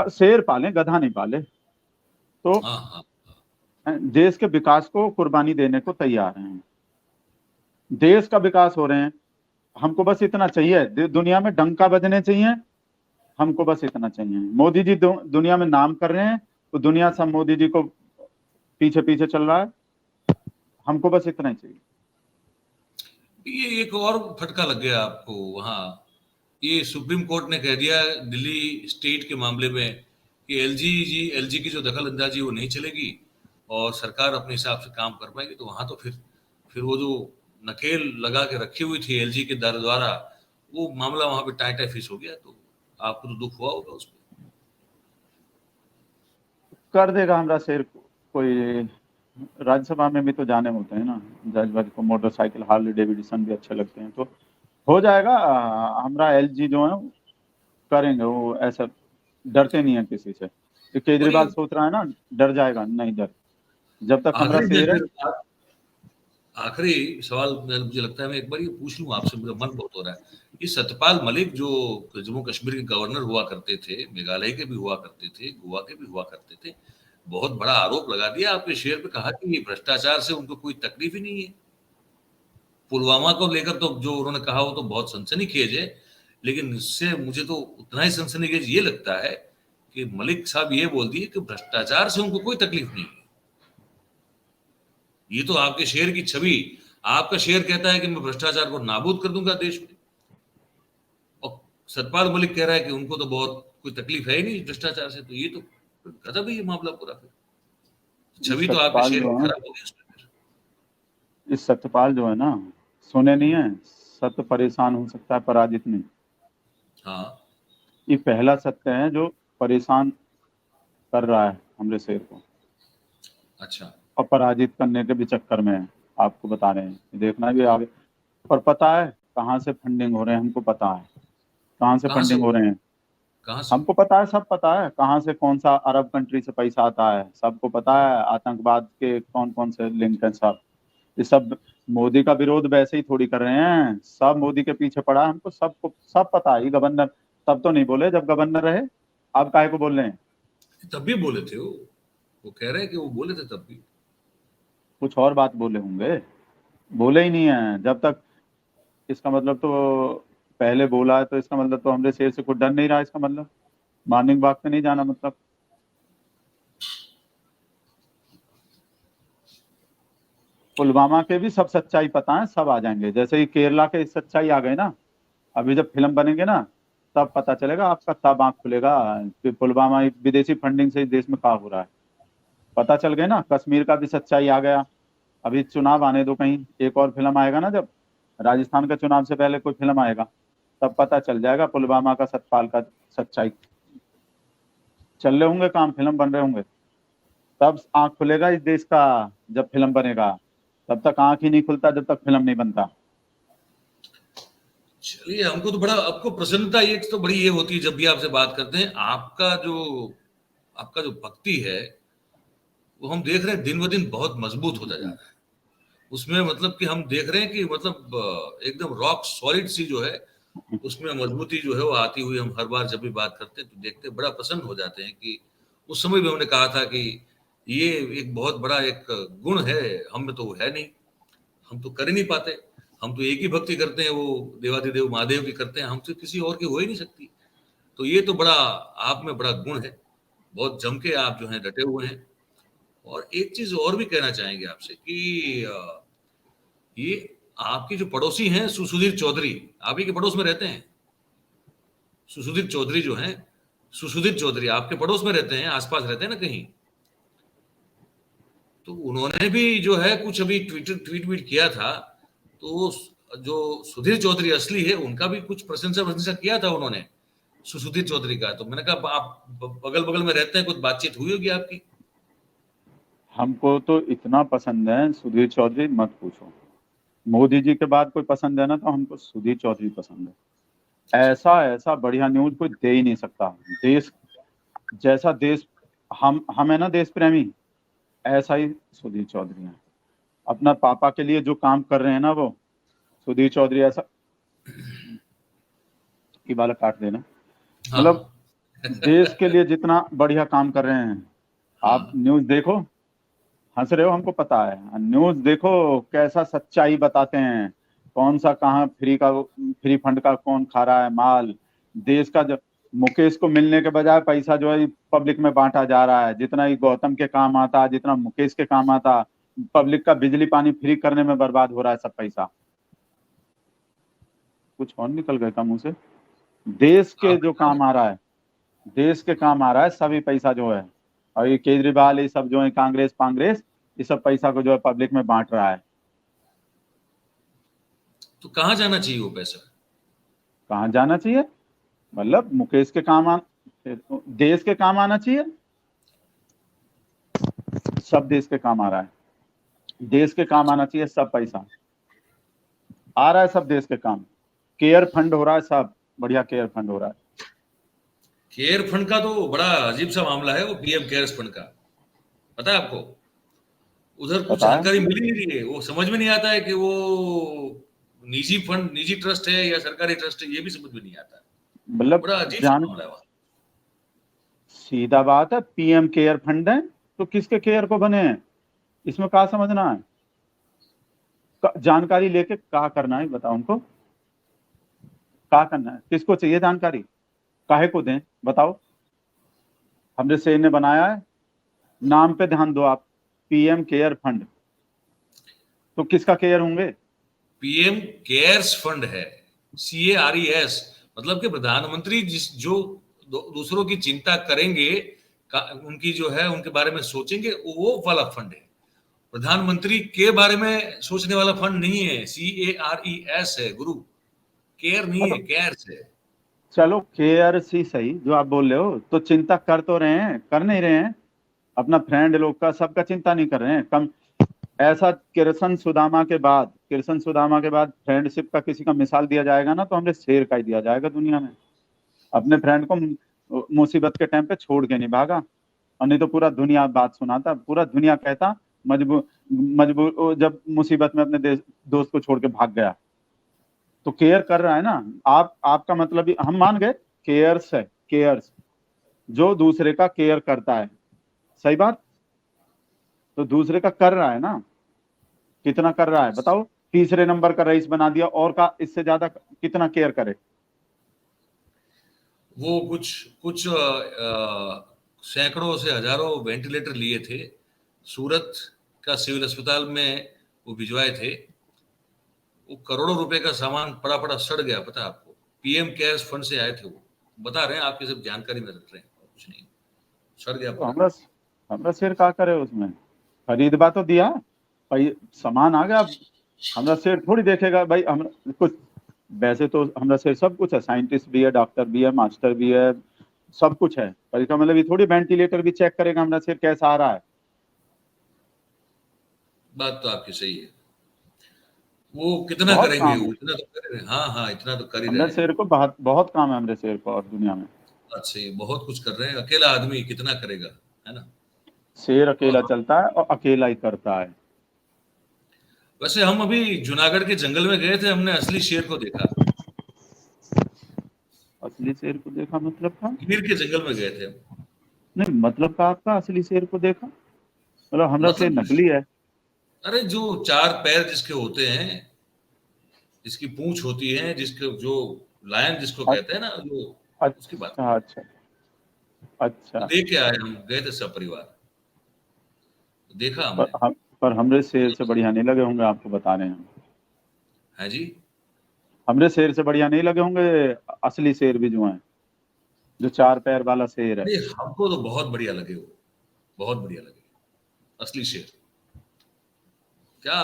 शेर पाले, गधा नहीं पाले। तो हाँ हाँ। देश के विकास को कुर्बानी देने को तैयार हैं, देश का विकास हो रहे हैं। हमको बस इतना चाहिए, दुनिया में डंका बजने चाहिए, हमको बस इतना चाहिए। मोदी जी दुनिया में नाम कर रहे हैं, तो दुनिया सब मोदी जी को पीछे पीछे चल रहा है, हमको बस इतना ही चाहिए। ये एक और फटका लग गया आपको वहां। ये सुप्रीम कोर्ट ने कह दिया दिल्ली स्टेट के मामले में कि एलजी की जो दखल अंदाजी वो नहीं चलेगी और सरकार अपने हिसाब से काम कर पाएगी। तो वहां तो फिर वो जो नकेल लगा के रखी हुई थी एलजी के द्वारा, वो मामला वहां पे टाई फिश हो गया। तो आपको तो दुख हुआ होगा उस पर। कर देगा हमारा शेर कोई, राज्यसभा में भी तो जाने होते हैं ना, जज वज को मोटरसाइकिल हार्ले डेविडसन भी अच्छे लगते हैं, तो हो जाएगा। हमारा एलजी जो है करेंगे, वो ऐसा डरते नहीं है किसी से। तो और केजरीवाल ये सोच रहा है ना डर जाएगा, नहीं डर, जब तक हमारा आखिरी में शेर है। फिर आखिरी सवाल मुझे लगता है मैं एक बार ये पूछ लूं आपसे, मेरा मन बहुत हो रहा है। ये सत्यपाल मलिक जो जम्मू कश्मीर के गवर्नर हुआ करते थे, मेघालय के भी हुआ करते थे, गोवा के भी हुआ करते थे, बहुत बड़ा आरोप लगा दिया आपके शेर पे, कहा कि ये भ्रष्टाचार से उनको कोई तकलीफ ही नहीं है। पुलवामा को लेकर तो जो उन्होंने कहा वो तो बहुत सनसनीखेज है, लेकिन इससे मुझे तो उतना ही सनसनीखेज ये लगता है कि मलिक साहब ये बोल दिए कि भ्रष्टाचार से उनको कोई तकलीफ नहीं है। ये तो आपके शेर की छवि, आपका शेर कहता है कि मैं भ्रष्टाचार को नाबूद कर दूंगा देश में, और सतपाल मलिक कह रहा है कि उनको तो बहुत कोई तकलीफ है ही नहीं भ्रष्टाचार से। तो ये तो गजब है ये मामला पूरा। फिर इस छवि तो आपके सत्यपाल शेर जो की है, खराब हो गई उसमें फिर। इस सत्यपाल जो है ना, सुने नहीं है, सत्य परेशान हो सकता है पराजित नहीं। हाँ। ये पहला सत्य है जो परेशान कर रहा है हमरे शेर को, अच्छा। और पराजित करने के भी चक्कर में है। आपको बता रहे हैं, देखना भी आगे। पर पता है कहाँ से फंडिंग हो रहे हैं, हमको पता है कहाँ से कहाँ से फंडिंग हो रहे हैं। कहाँ से? हमको पता है, सब पता है कहाँ से, कौन सा अरब कंट्री से पैसा आता है, सबको पता है। आतंकवाद के कौन कौन से लिंक हैं, सब। ये सब मोदी का विरोध वैसे ही थोड़ी कर रहे हैं, सब मोदी के पीछे पड़ा है, हमको सबको सब पता है। ये गवर्नर तब तो नहीं बोले जब गवर्नर रहे, अब काहे को बोल रहे हैं। तब भी बोले थे वो कह रहे हैं कि वो बोले थे तब भी। कुछ और बात बोले होंगे, बोले ही नहीं है जब तक। इसका मतलब तो पहले बोला है, तो इसका मतलब तो हमरे शेर से कुछ डर नहीं रहा, इसका मतलब मॉर्निंग वॉक पे नहीं जाना मतलब। पुलवामा के भी सब सच्चाई पता है, सब आ जाएंगे, जैसे ही केरला के सच्चाई आ गए ना। अभी जब फिल्म बनेंगे ना, तब पता चलेगा आपका, तब आंख खुलेगा कि पुलवामा एक विदेशी फंडिंग से इस देश में क्या हो रहा है। पता चल गया ना, कश्मीर का भी सच्चाई आ गया। अभी चुनाव आने दो, कहीं एक और फिल्म आएगा ना, जब राजस्थान के चुनाव से पहले कोई फिल्म आएगा, तब पता चल जाएगा पुलवामा का, सतपाल का सच्चाई। चल रहे होंगे काम, फिल्म बन रहे होंगे, तब आंख खुलेगा इस देश का, जब फिल्म बनेगा। तब तक आंख ही नहीं खुलता जब तक फिल्म नहीं बनता। चलिए, हमको तो बड़ा, आपको प्रसन्नता ये तो बड़ी ये होती है जब भी आपसे बात करते हैं। आपका जो भक्ति है वो हम देख रहे हैं दिन ब दिन बहुत मजबूत होता जा रहा है। उसमें मतलब कि हम देख रहे हैं कि मतलब एकदम रॉक सॉलिड सी जो है उसमें मजबूती जो है वो आती हुई, हम हर बार जब भी बात करते हैं तो देखते हैं, बड़ा प्रसन्न हो जाते हैं कि उस समय भी हमने कहा था कि ये एक बहुत बड़ा एक गुण है, हम में तो वो है नहीं, हम तो कर ही नहीं पाते। हम तो एक ही भक्ति करते हैं, वो देवाधिदेव महादेव की करते हैं, हमसे किसी और की हो ही नहीं सकती। तो ये तो बड़ा आप में बड़ा गुण है, बहुत जम के आप जो है डटे हुए हैं। और एक चीज और भी कहना चाहेंगे आपसे कि ये आपके जो पड़ोसी हैं सुसुधीर चौधरी, आप ही के पड़ोस में रहते हैं। सुसुधीर चौधरी जो हैं, सुसुधीर चौधरी आपके पड़ोस में रहते हैं, आसपास रहते हैं ना कहीं। तो उन्होंने भी जो है कुछ अभी ट्वीट वीट किया था। तो जो सुधीर चौधरी असली है उनका भी कुछ प्रशंसा प्रशंसा किया था उन्होंने सुधीर चौधरी का। तो मैंने कहा आप बगल बगल में रहते हैं, कुछ बातचीत हुई होगी आपकी। हमको तो इतना पसंद है सुधीर चौधरी, मत पूछो। मोदी जी के बाद कोई पसंद है ना, तो हमको सुधीर चौधरी पसंद है। अच्छा। ऐसा ऐसा बढ़िया न्यूज कोई दे ही नहीं सकता। देश जैसा देश, हम है ना देश प्रेमी, ऐसा ही सुधीर चौधरी है। अपना पापा के लिए जो काम कर रहे हैं ना, वो सुधीर चौधरी ऐसा। की बाल काट देना, हाँ मतलब हाँ। देश के लिए जितना बढ़िया काम कर रहे हैं। आप हाँ। न्यूज देखो, हंस रहे हो हमको पता है, न्यूज देखो कैसा सच्चाई बताते हैं। कौन सा कहाँ फ्री फंड का कौन खा रहा है माल। देश का जो मुकेश को मिलने के बजाय पैसा जो है पब्लिक में बांटा जा रहा है। जितना ही गौतम के काम आता, जितना मुकेश के काम आता, पब्लिक का बिजली पानी फ्री करने में बर्बाद हो रहा है सब पैसा। कुछ और निकल गए का मुंह से। देश के आप जो काम आ रहा है, देश के काम आ रहा है सभी पैसा जो है। और ये केजरीवाल, ये सब जो है कांग्रेस पांग्रेस, ये सब पैसा को जो है पब्लिक में बांट रहा है। तो कहाँ जाना चाहिए वो पैसा? कहाँ जाना चाहिए, मतलब मुकेश के काम देश के काम आना चाहिए। सब देश के काम आ रहा है, देश के काम आना चाहिए सब पैसा। आ रहा है सब देश के काम। केयर फंड हो रहा है, सब बढ़िया केयर फंड हो रहा है। केयर फंड का तो बड़ा अजीब सा मामला है, वो पीएम केयर्स फंड का, पता है आपको? उधर कुछ पता है? जानकारी मिल ही नहीं है, वो समझ में नहीं आता है कि वो निजी फंड, निजी ट्रस्ट है या सरकारी ट्रस्ट है, ये भी समझ में नहीं आता। मतलब बड़ा अजीब सा जान, मामला है वहाँ। सीधा बात है, पीएम केयर फंड है तो किसके केयर को बने हैं, इसमें क्या समझना है? जानकारी लेके क्या करना है बताओ उनको, क्या करना है, किसको चाहिए जानकारी, काहे को दें बताओ? हमने सेन ने बनाया है, नाम पे ध्यान दो आप, पीएम केयर फंड, तो किसका केयर होंगे? पीएम केयर्स फंड है, CARES, मतलब कि प्रधानमंत्री जिस जो दूसरों की चिंता करेंगे, उनकी जो है उनके बारे में सोचेंगे, वो वाला फंड है। प्रधानमंत्री के बारे में सोचने वाला फंड नहीं है, CARES है गुरु, केयर नहीं है, मतलब केयर्स है। चलो केयर ही सही जो आप बोल रहे हो, तो चिंता कर तो रहे हैं, कर नहीं रहे हैं? अपना फ्रेंड लोग का सबका चिंता नहीं कर रहे हैं? कम ऐसा कृष्ण सुदामा के बाद फ्रेंडशिप का किसी का मिसाल दिया जाएगा ना, तो हमने शेर का ही दिया जाएगा दुनिया में। अपने फ्रेंड को मुसीबत के टाइम पे छोड़ के नहीं भागा, और नहीं तो पूरा दुनिया बात सुनाता, पूरा दुनिया कहता मजबूर, मजबूर जब मुसीबत में अपने दोस्त को छोड़ के भाग गया। तो केयर कर रहा है ना। आपका मतलब हम मान गए, केयर्स है, केयर्स जो दूसरे का केयर करता है, सही बात। तो दूसरे का कर रहा है ना, कितना कर रहा है बताओ? तीसरे नंबर का रईस बना दिया, और का इससे ज्यादा कितना केयर करे? वो कुछ कुछ सैकड़ों से हजारों वेंटिलेटर लिए थे, सूरत का सिविल अस्पताल में वो भिजवाए थे। वो करोड़ों रुपए का सामान पड़ा पड़ा सड़ गया, पता है आपको? पीएम केयर्स फंड से आए थे वो, बता रहे हैं, आपकी सब जानकारी में रख रहे हैं, कुछ नहीं, सड़ गया तो पूरा। हमरा हमरा शेर का करे उसमें? खरीदवा तो दिया भाई, सामान आ गया। हमरा शेर थोड़ी देखेगा भाई, हम कुछ, वैसे तो हमरा शेर सब कुछ है, साइंटिस्ट भी है, डॉक्टर भी है, मास्टर भी है, सब कुछ है, पर इसका मतलब ये थोड़ी वेंटिलेटर भी चेक करेगा हमरा शेर कैसा आ रहा है। बात तो आपकी सही है। वो कितना बहुत करेंगे, काम वो है इतना तो कर रहे हैं, हाँ हाँ, इतना तो कर ही हमरा रहे हैं। शेर को, बहुत बहुत काम है हमरे शेर को और दुनिया में। अच्छा, ये बहुत कुछ कर रहे हैं, अकेला आदमी कितना करेगा, है ना? शेर और अकेला चलता है और अकेला ही करता है। वैसे हम अभी जूनागढ़ के जंगल में गए थे, हमने असली शेर को देखा। असली शेर को देखा मतलब था? गिर के जंगल में गए थे हम। नहीं मतलब का आपका असली शेर को देखा, मतलब हमरा शेर मतलब नकली है? अरे जो चार पैर जिसके होते हैं, जिसकी पूंछ होती है, जिसके जो लायन जिसको अ- कहते हैं ना, जो उसकी बात कर अच्छा रहे हैं। अच्छा तो अच्छा। देख के आए, हम गए थे सब परिवार, तो देखा पर हमने। हम पर हमरे शेर से बढ़िया नहीं लगे होंगे, आपको बता रहे हैं हम। है जी। हमरे शेर से बढ़िया नहीं लगे होंगे असली शेर भी जो है, जो चार पैर वाला शेर है। नहीं, हमको तो बहुत बढ़िया लगे वो, बहुत बढ़िया लगे असली शेर। क्या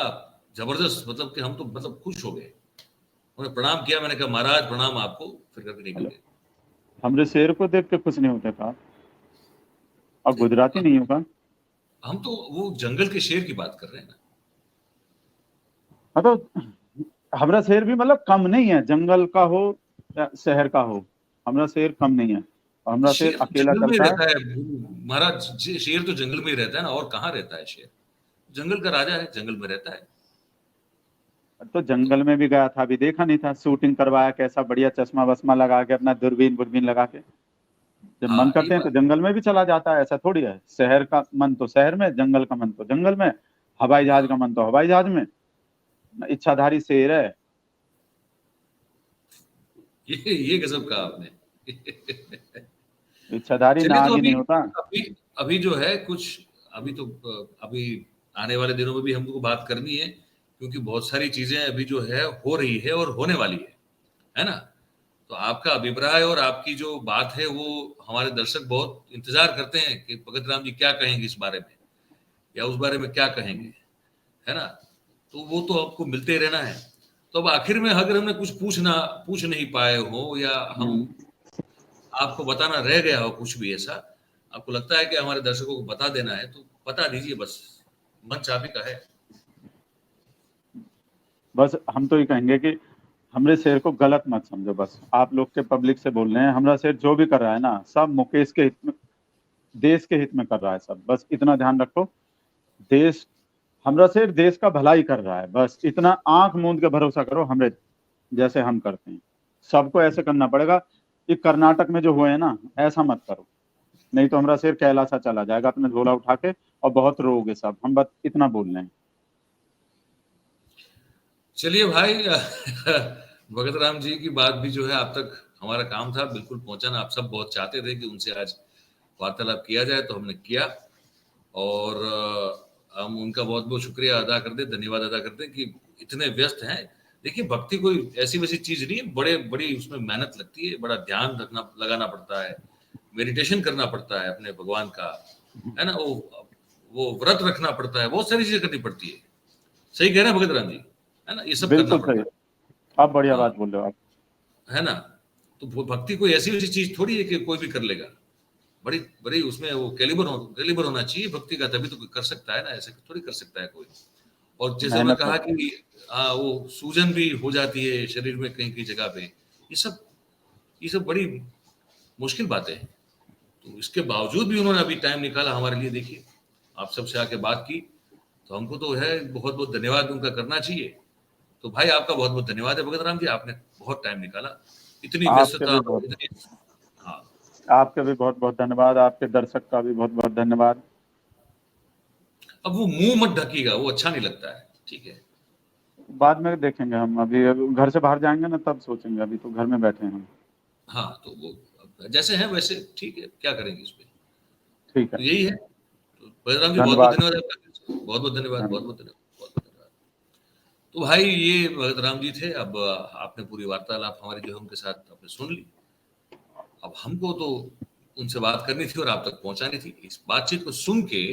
जबरदस्त, मतलब कि हम तो मतलब खुश हो गए। उन्हें प्रणाम किया, मैंने कहा महाराज प्रणाम आपको, फिर करके निकल मतलब गए। हमरे शेर को देख के खुश नहीं होते था? और नहीं, गुजराती नहीं होगा? हम तो वो जंगल के शेर की बात कर रहे हैं ना। मतलब हमरा शेर भी मतलब कम नहीं है, जंगल का हो या शहर का हो, हमरा शेर कम नहीं है, और हमरा शेर शेर तो अकेला जंगल में ही चलता है। रहता है महाराज, शेर तो जंगल में ही रहता है ना, और कहाँ रहता है शेर? जंगल का राजा है, जंगल में रहता है। तो तो जंगल में भी गया था, अभी देखा नहीं था शूटिंग करवाया कैसा बढ़िया, चश्मा वश्मा लगा के अपना दूरबीन बुरबीन लगा के। जब मन हाँ, ये करते हैं तो बात। जंगल में भी चला जाता है, ऐसा थोड़ी है। शहर का मन तो शहर में, जंगल का मन तो जंगल में, हवाई जहाज हाँ, का मन तो हवाई जहाज में। इच्छाधारी शेर है। ये गजब कहा आपने। इच्छाधारी चलिए, तो नाग ही अभी नहीं होता। अभी अभी जो है कुछ, अभी तो अभी आने वाले दिनों में भी हमको बात करनी है, क्योंकि बहुत सारी चीजें अभी जो है हो रही है और होने वाली है ना? तो आपका अभिप्राय और आपकी जो बात है, वो हमारे दर्शक बहुत इंतजार करते हैं कि भगत राम जी क्या कहेंगे इस बारे में, या उस बारे में क्या कहेंगे, है ना? तो वो तो आपको मिलते ही रहना है। तो अब आखिर में अगर हमने कुछ पूछ नहीं पाए हो, या हम हम्म। आपको बताना रह गया हो कुछ भी ऐसा, आपको लगता है कि हमारे दर्शकों को बता देना है, तो बता दीजिए बस, मंच आप ही का है। बस हम तो ये कहेंगे कि हमरे शेर को गलत मत समझो, बस आप लोग के पब्लिक से बोल रहे हैं। हमरा शेर जो भी कर रहा है ना, सब मुकेश के हित में, देश के हित में कर रहा है सब, बस इतना ध्यान रखो। देश, हमरा शेर देश का भलाई कर रहा है, बस इतना आंख मूंद के भरोसा करो हमरे, जैसे हम करते हैं। सबको ऐसे करना पड़ेगा। ये कर्नाटक में जो हुए हैं ना, ऐसा मत करो, नहीं तो हमरा शेर कैलासा चला जाएगा अपने झोला उठा के, और बहुत रोओगे सब। हम बस इतना बोल रहे हैं। चलिए भाई, भगत राम जी की बात भी जो है आप तक हमारा काम था बिल्कुल पहुंचाना। आप सब बहुत चाहते थे कि उनसे आज वार्तालाप किया जाए, तो हमने किया। और हम उनका बहुत बहुत शुक्रिया अदा करते, धन्यवाद अदा करते कि इतने व्यस्त हैं। देखिए, भक्ति कोई ऐसी वैसी चीज नहीं है, बड़ी उसमें मेहनत लगती है, बड़ा ध्यान लगाना पड़ता है, मेडिटेशन करना पड़ता है अपने भगवान का, है ना। वो व्रत रखना पड़ता है, बहुत सारी चीजें करनी पड़ती है। सही कह रहे हैं भगत राम जी, है ना, ये सब करना बिल्कुल पड़ता सही, है। आप बढ़िया हाँ, बात बोल रहे हो आप। है ना। तो वो भक्ति कोई ऐसी वैसी चीज थोड़ी है कि कोई भी कर लेगा। बड़ी बड़ी उसमें वो कैलिबर होना चाहिए भक्ति का, तभी तो कोई कर सकता है ना, ऐसे थोड़ी कर सकता है कोई। और जैसे मैं मेहनत कहा लगती कि वो सूजन भी हो जाती है शरीर में कहीं कहीं जगह पे, ये सब बड़ी मुश्किल बातें हैं। तो इसके बावजूद भी उन्होंने अभी टाइम निकाला हमारे लिए। देखिए, आप सबसे आके बात की, तो हमको तो है बहुत बहुत धन्यवाद उनका करना चाहिए। तो भाई, आपका बहुत बहुत धन्यवाद है भगत राम जी, आपने बहुत टाइम निकाला, इतनी है। व्यस्तता और इतनी। हाँ, आपके भी बहुत बहुत धन्यवाद, आपके दर्शक का भी बहुत बहुत धन्यवाद। अब वो मुंह मत ढकिएगा, वो अच्छा नहीं लगता है, ठीक है। बाद में देखेंगे हम, अभी घर से बाहर जाएंगे ना तब सोचेंगे, अभी तो घर में बैठे हैं हम। हाँ, तो वो जैसे है वैसे ठीक है, क्या करेंगे इस पे। ठीक है। तो यही है। तो बलराम जी, बहुत बहुत धन्यवाद। धन्यवाद आपका, बहुत बहुत धन्यवाद, बहुत धन्यवाद। बहुत धन्यवाद, बहुत बहुत धन्यवाद। तो भाई, ये भगत राम जी थे। अब आपने पूरी वार्तालाप हमारी जो है उनके साथ आपने सुन ली। अब हमको तो उनसे बात करनी थी और आप तक पहुंचानी थी। इस बातचीत को सुन के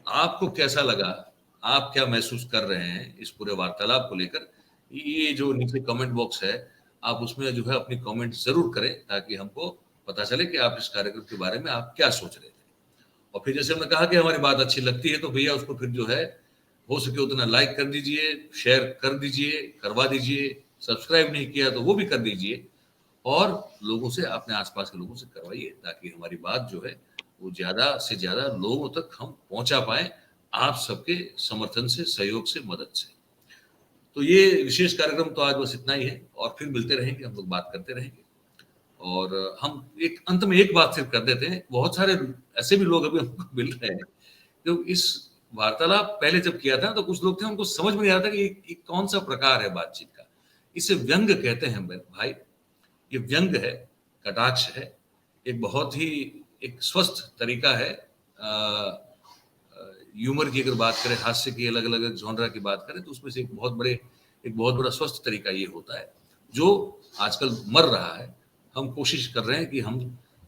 आपको कैसा लगा, आप क्या महसूस कर रहे हैं इस पूरे वार्तालाप को लेकर, ये जो नीचे कमेंट बॉक्स है, आप उसमें जो है अपनी कमेंट जरूर करें, ताकि हमको पता चले कि आप इस कार्यक्रम के बारे में आप क्या सोच रहे थे। और फिर जैसे हमने कहा कि हमारी बात अच्छी लगती है, तो भैया उसको फिर जो है हो सके उतना लाइक कर दीजिए, शेयर कर दीजिए, करवा दीजिए। सब्सक्राइब नहीं किया तो वो भी कर दीजिए, और लोगों से, अपने आसपास के लोगों से करवाइए, ताकि हमारी बात जो है वो ज्यादा से ज्यादा लोगों तक हम पहुंचा पाए, आप सबके समर्थन से, सहयोग से, मदद से। तो ये विशेष कार्यक्रम तो आज बस इतना ही है, और फिर मिलते रहेंगे, हम लोग बात करते रहेंगे। और हम एक अंत में एक बात सिर्फ कर देते हैं, बहुत सारे ऐसे भी लोग अभी हमको मिल रहे हैं जो इस वार्तालाप पहले जब किया था तो कुछ लोग थे, उनको समझ में नहीं आता कि ये कौन सा प्रकार है बातचीत का। इसे व्यंग कहते हैं भाई, ये व्यंग है, कटाक्ष है, एक बहुत ही एक स्वस्थ तरीका है। ह्यूमर की अगर बात करें, हास्य की, अलग अलग जॉनरा की बात करें, तो उसमें से एक बहुत बड़ा स्वस्थ तरीका ये होता है, जो आजकल मर रहा है। हम कोशिश कर रहे हैं कि हम,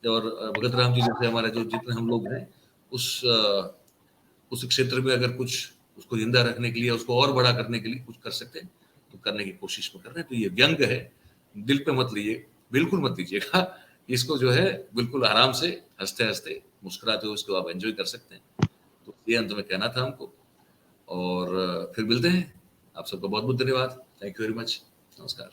और भगत राम जी जैसे हमारे जो जितने हम लोग हैं, उस क्षेत्र में अगर कुछ उसको जिंदा रखने के लिए, उसको और बड़ा करने के लिए कुछ कर सकते हैं, तो करने की कोशिश में कर रहे हैं। तो ये व्यंग है, दिल पे मत लीजिए, बिल्कुल मत लीजिएगा। इसको जो है बिल्कुल आराम से, हंसते हंसते, मुस्कुराते हुए इसको आप एंजॉय कर सकते हैं। तो ये अंत में कहना था हमको, और फिर मिलते हैं। आप सबका बहुत बहुत धन्यवाद। Thank you very much. नमस्कार।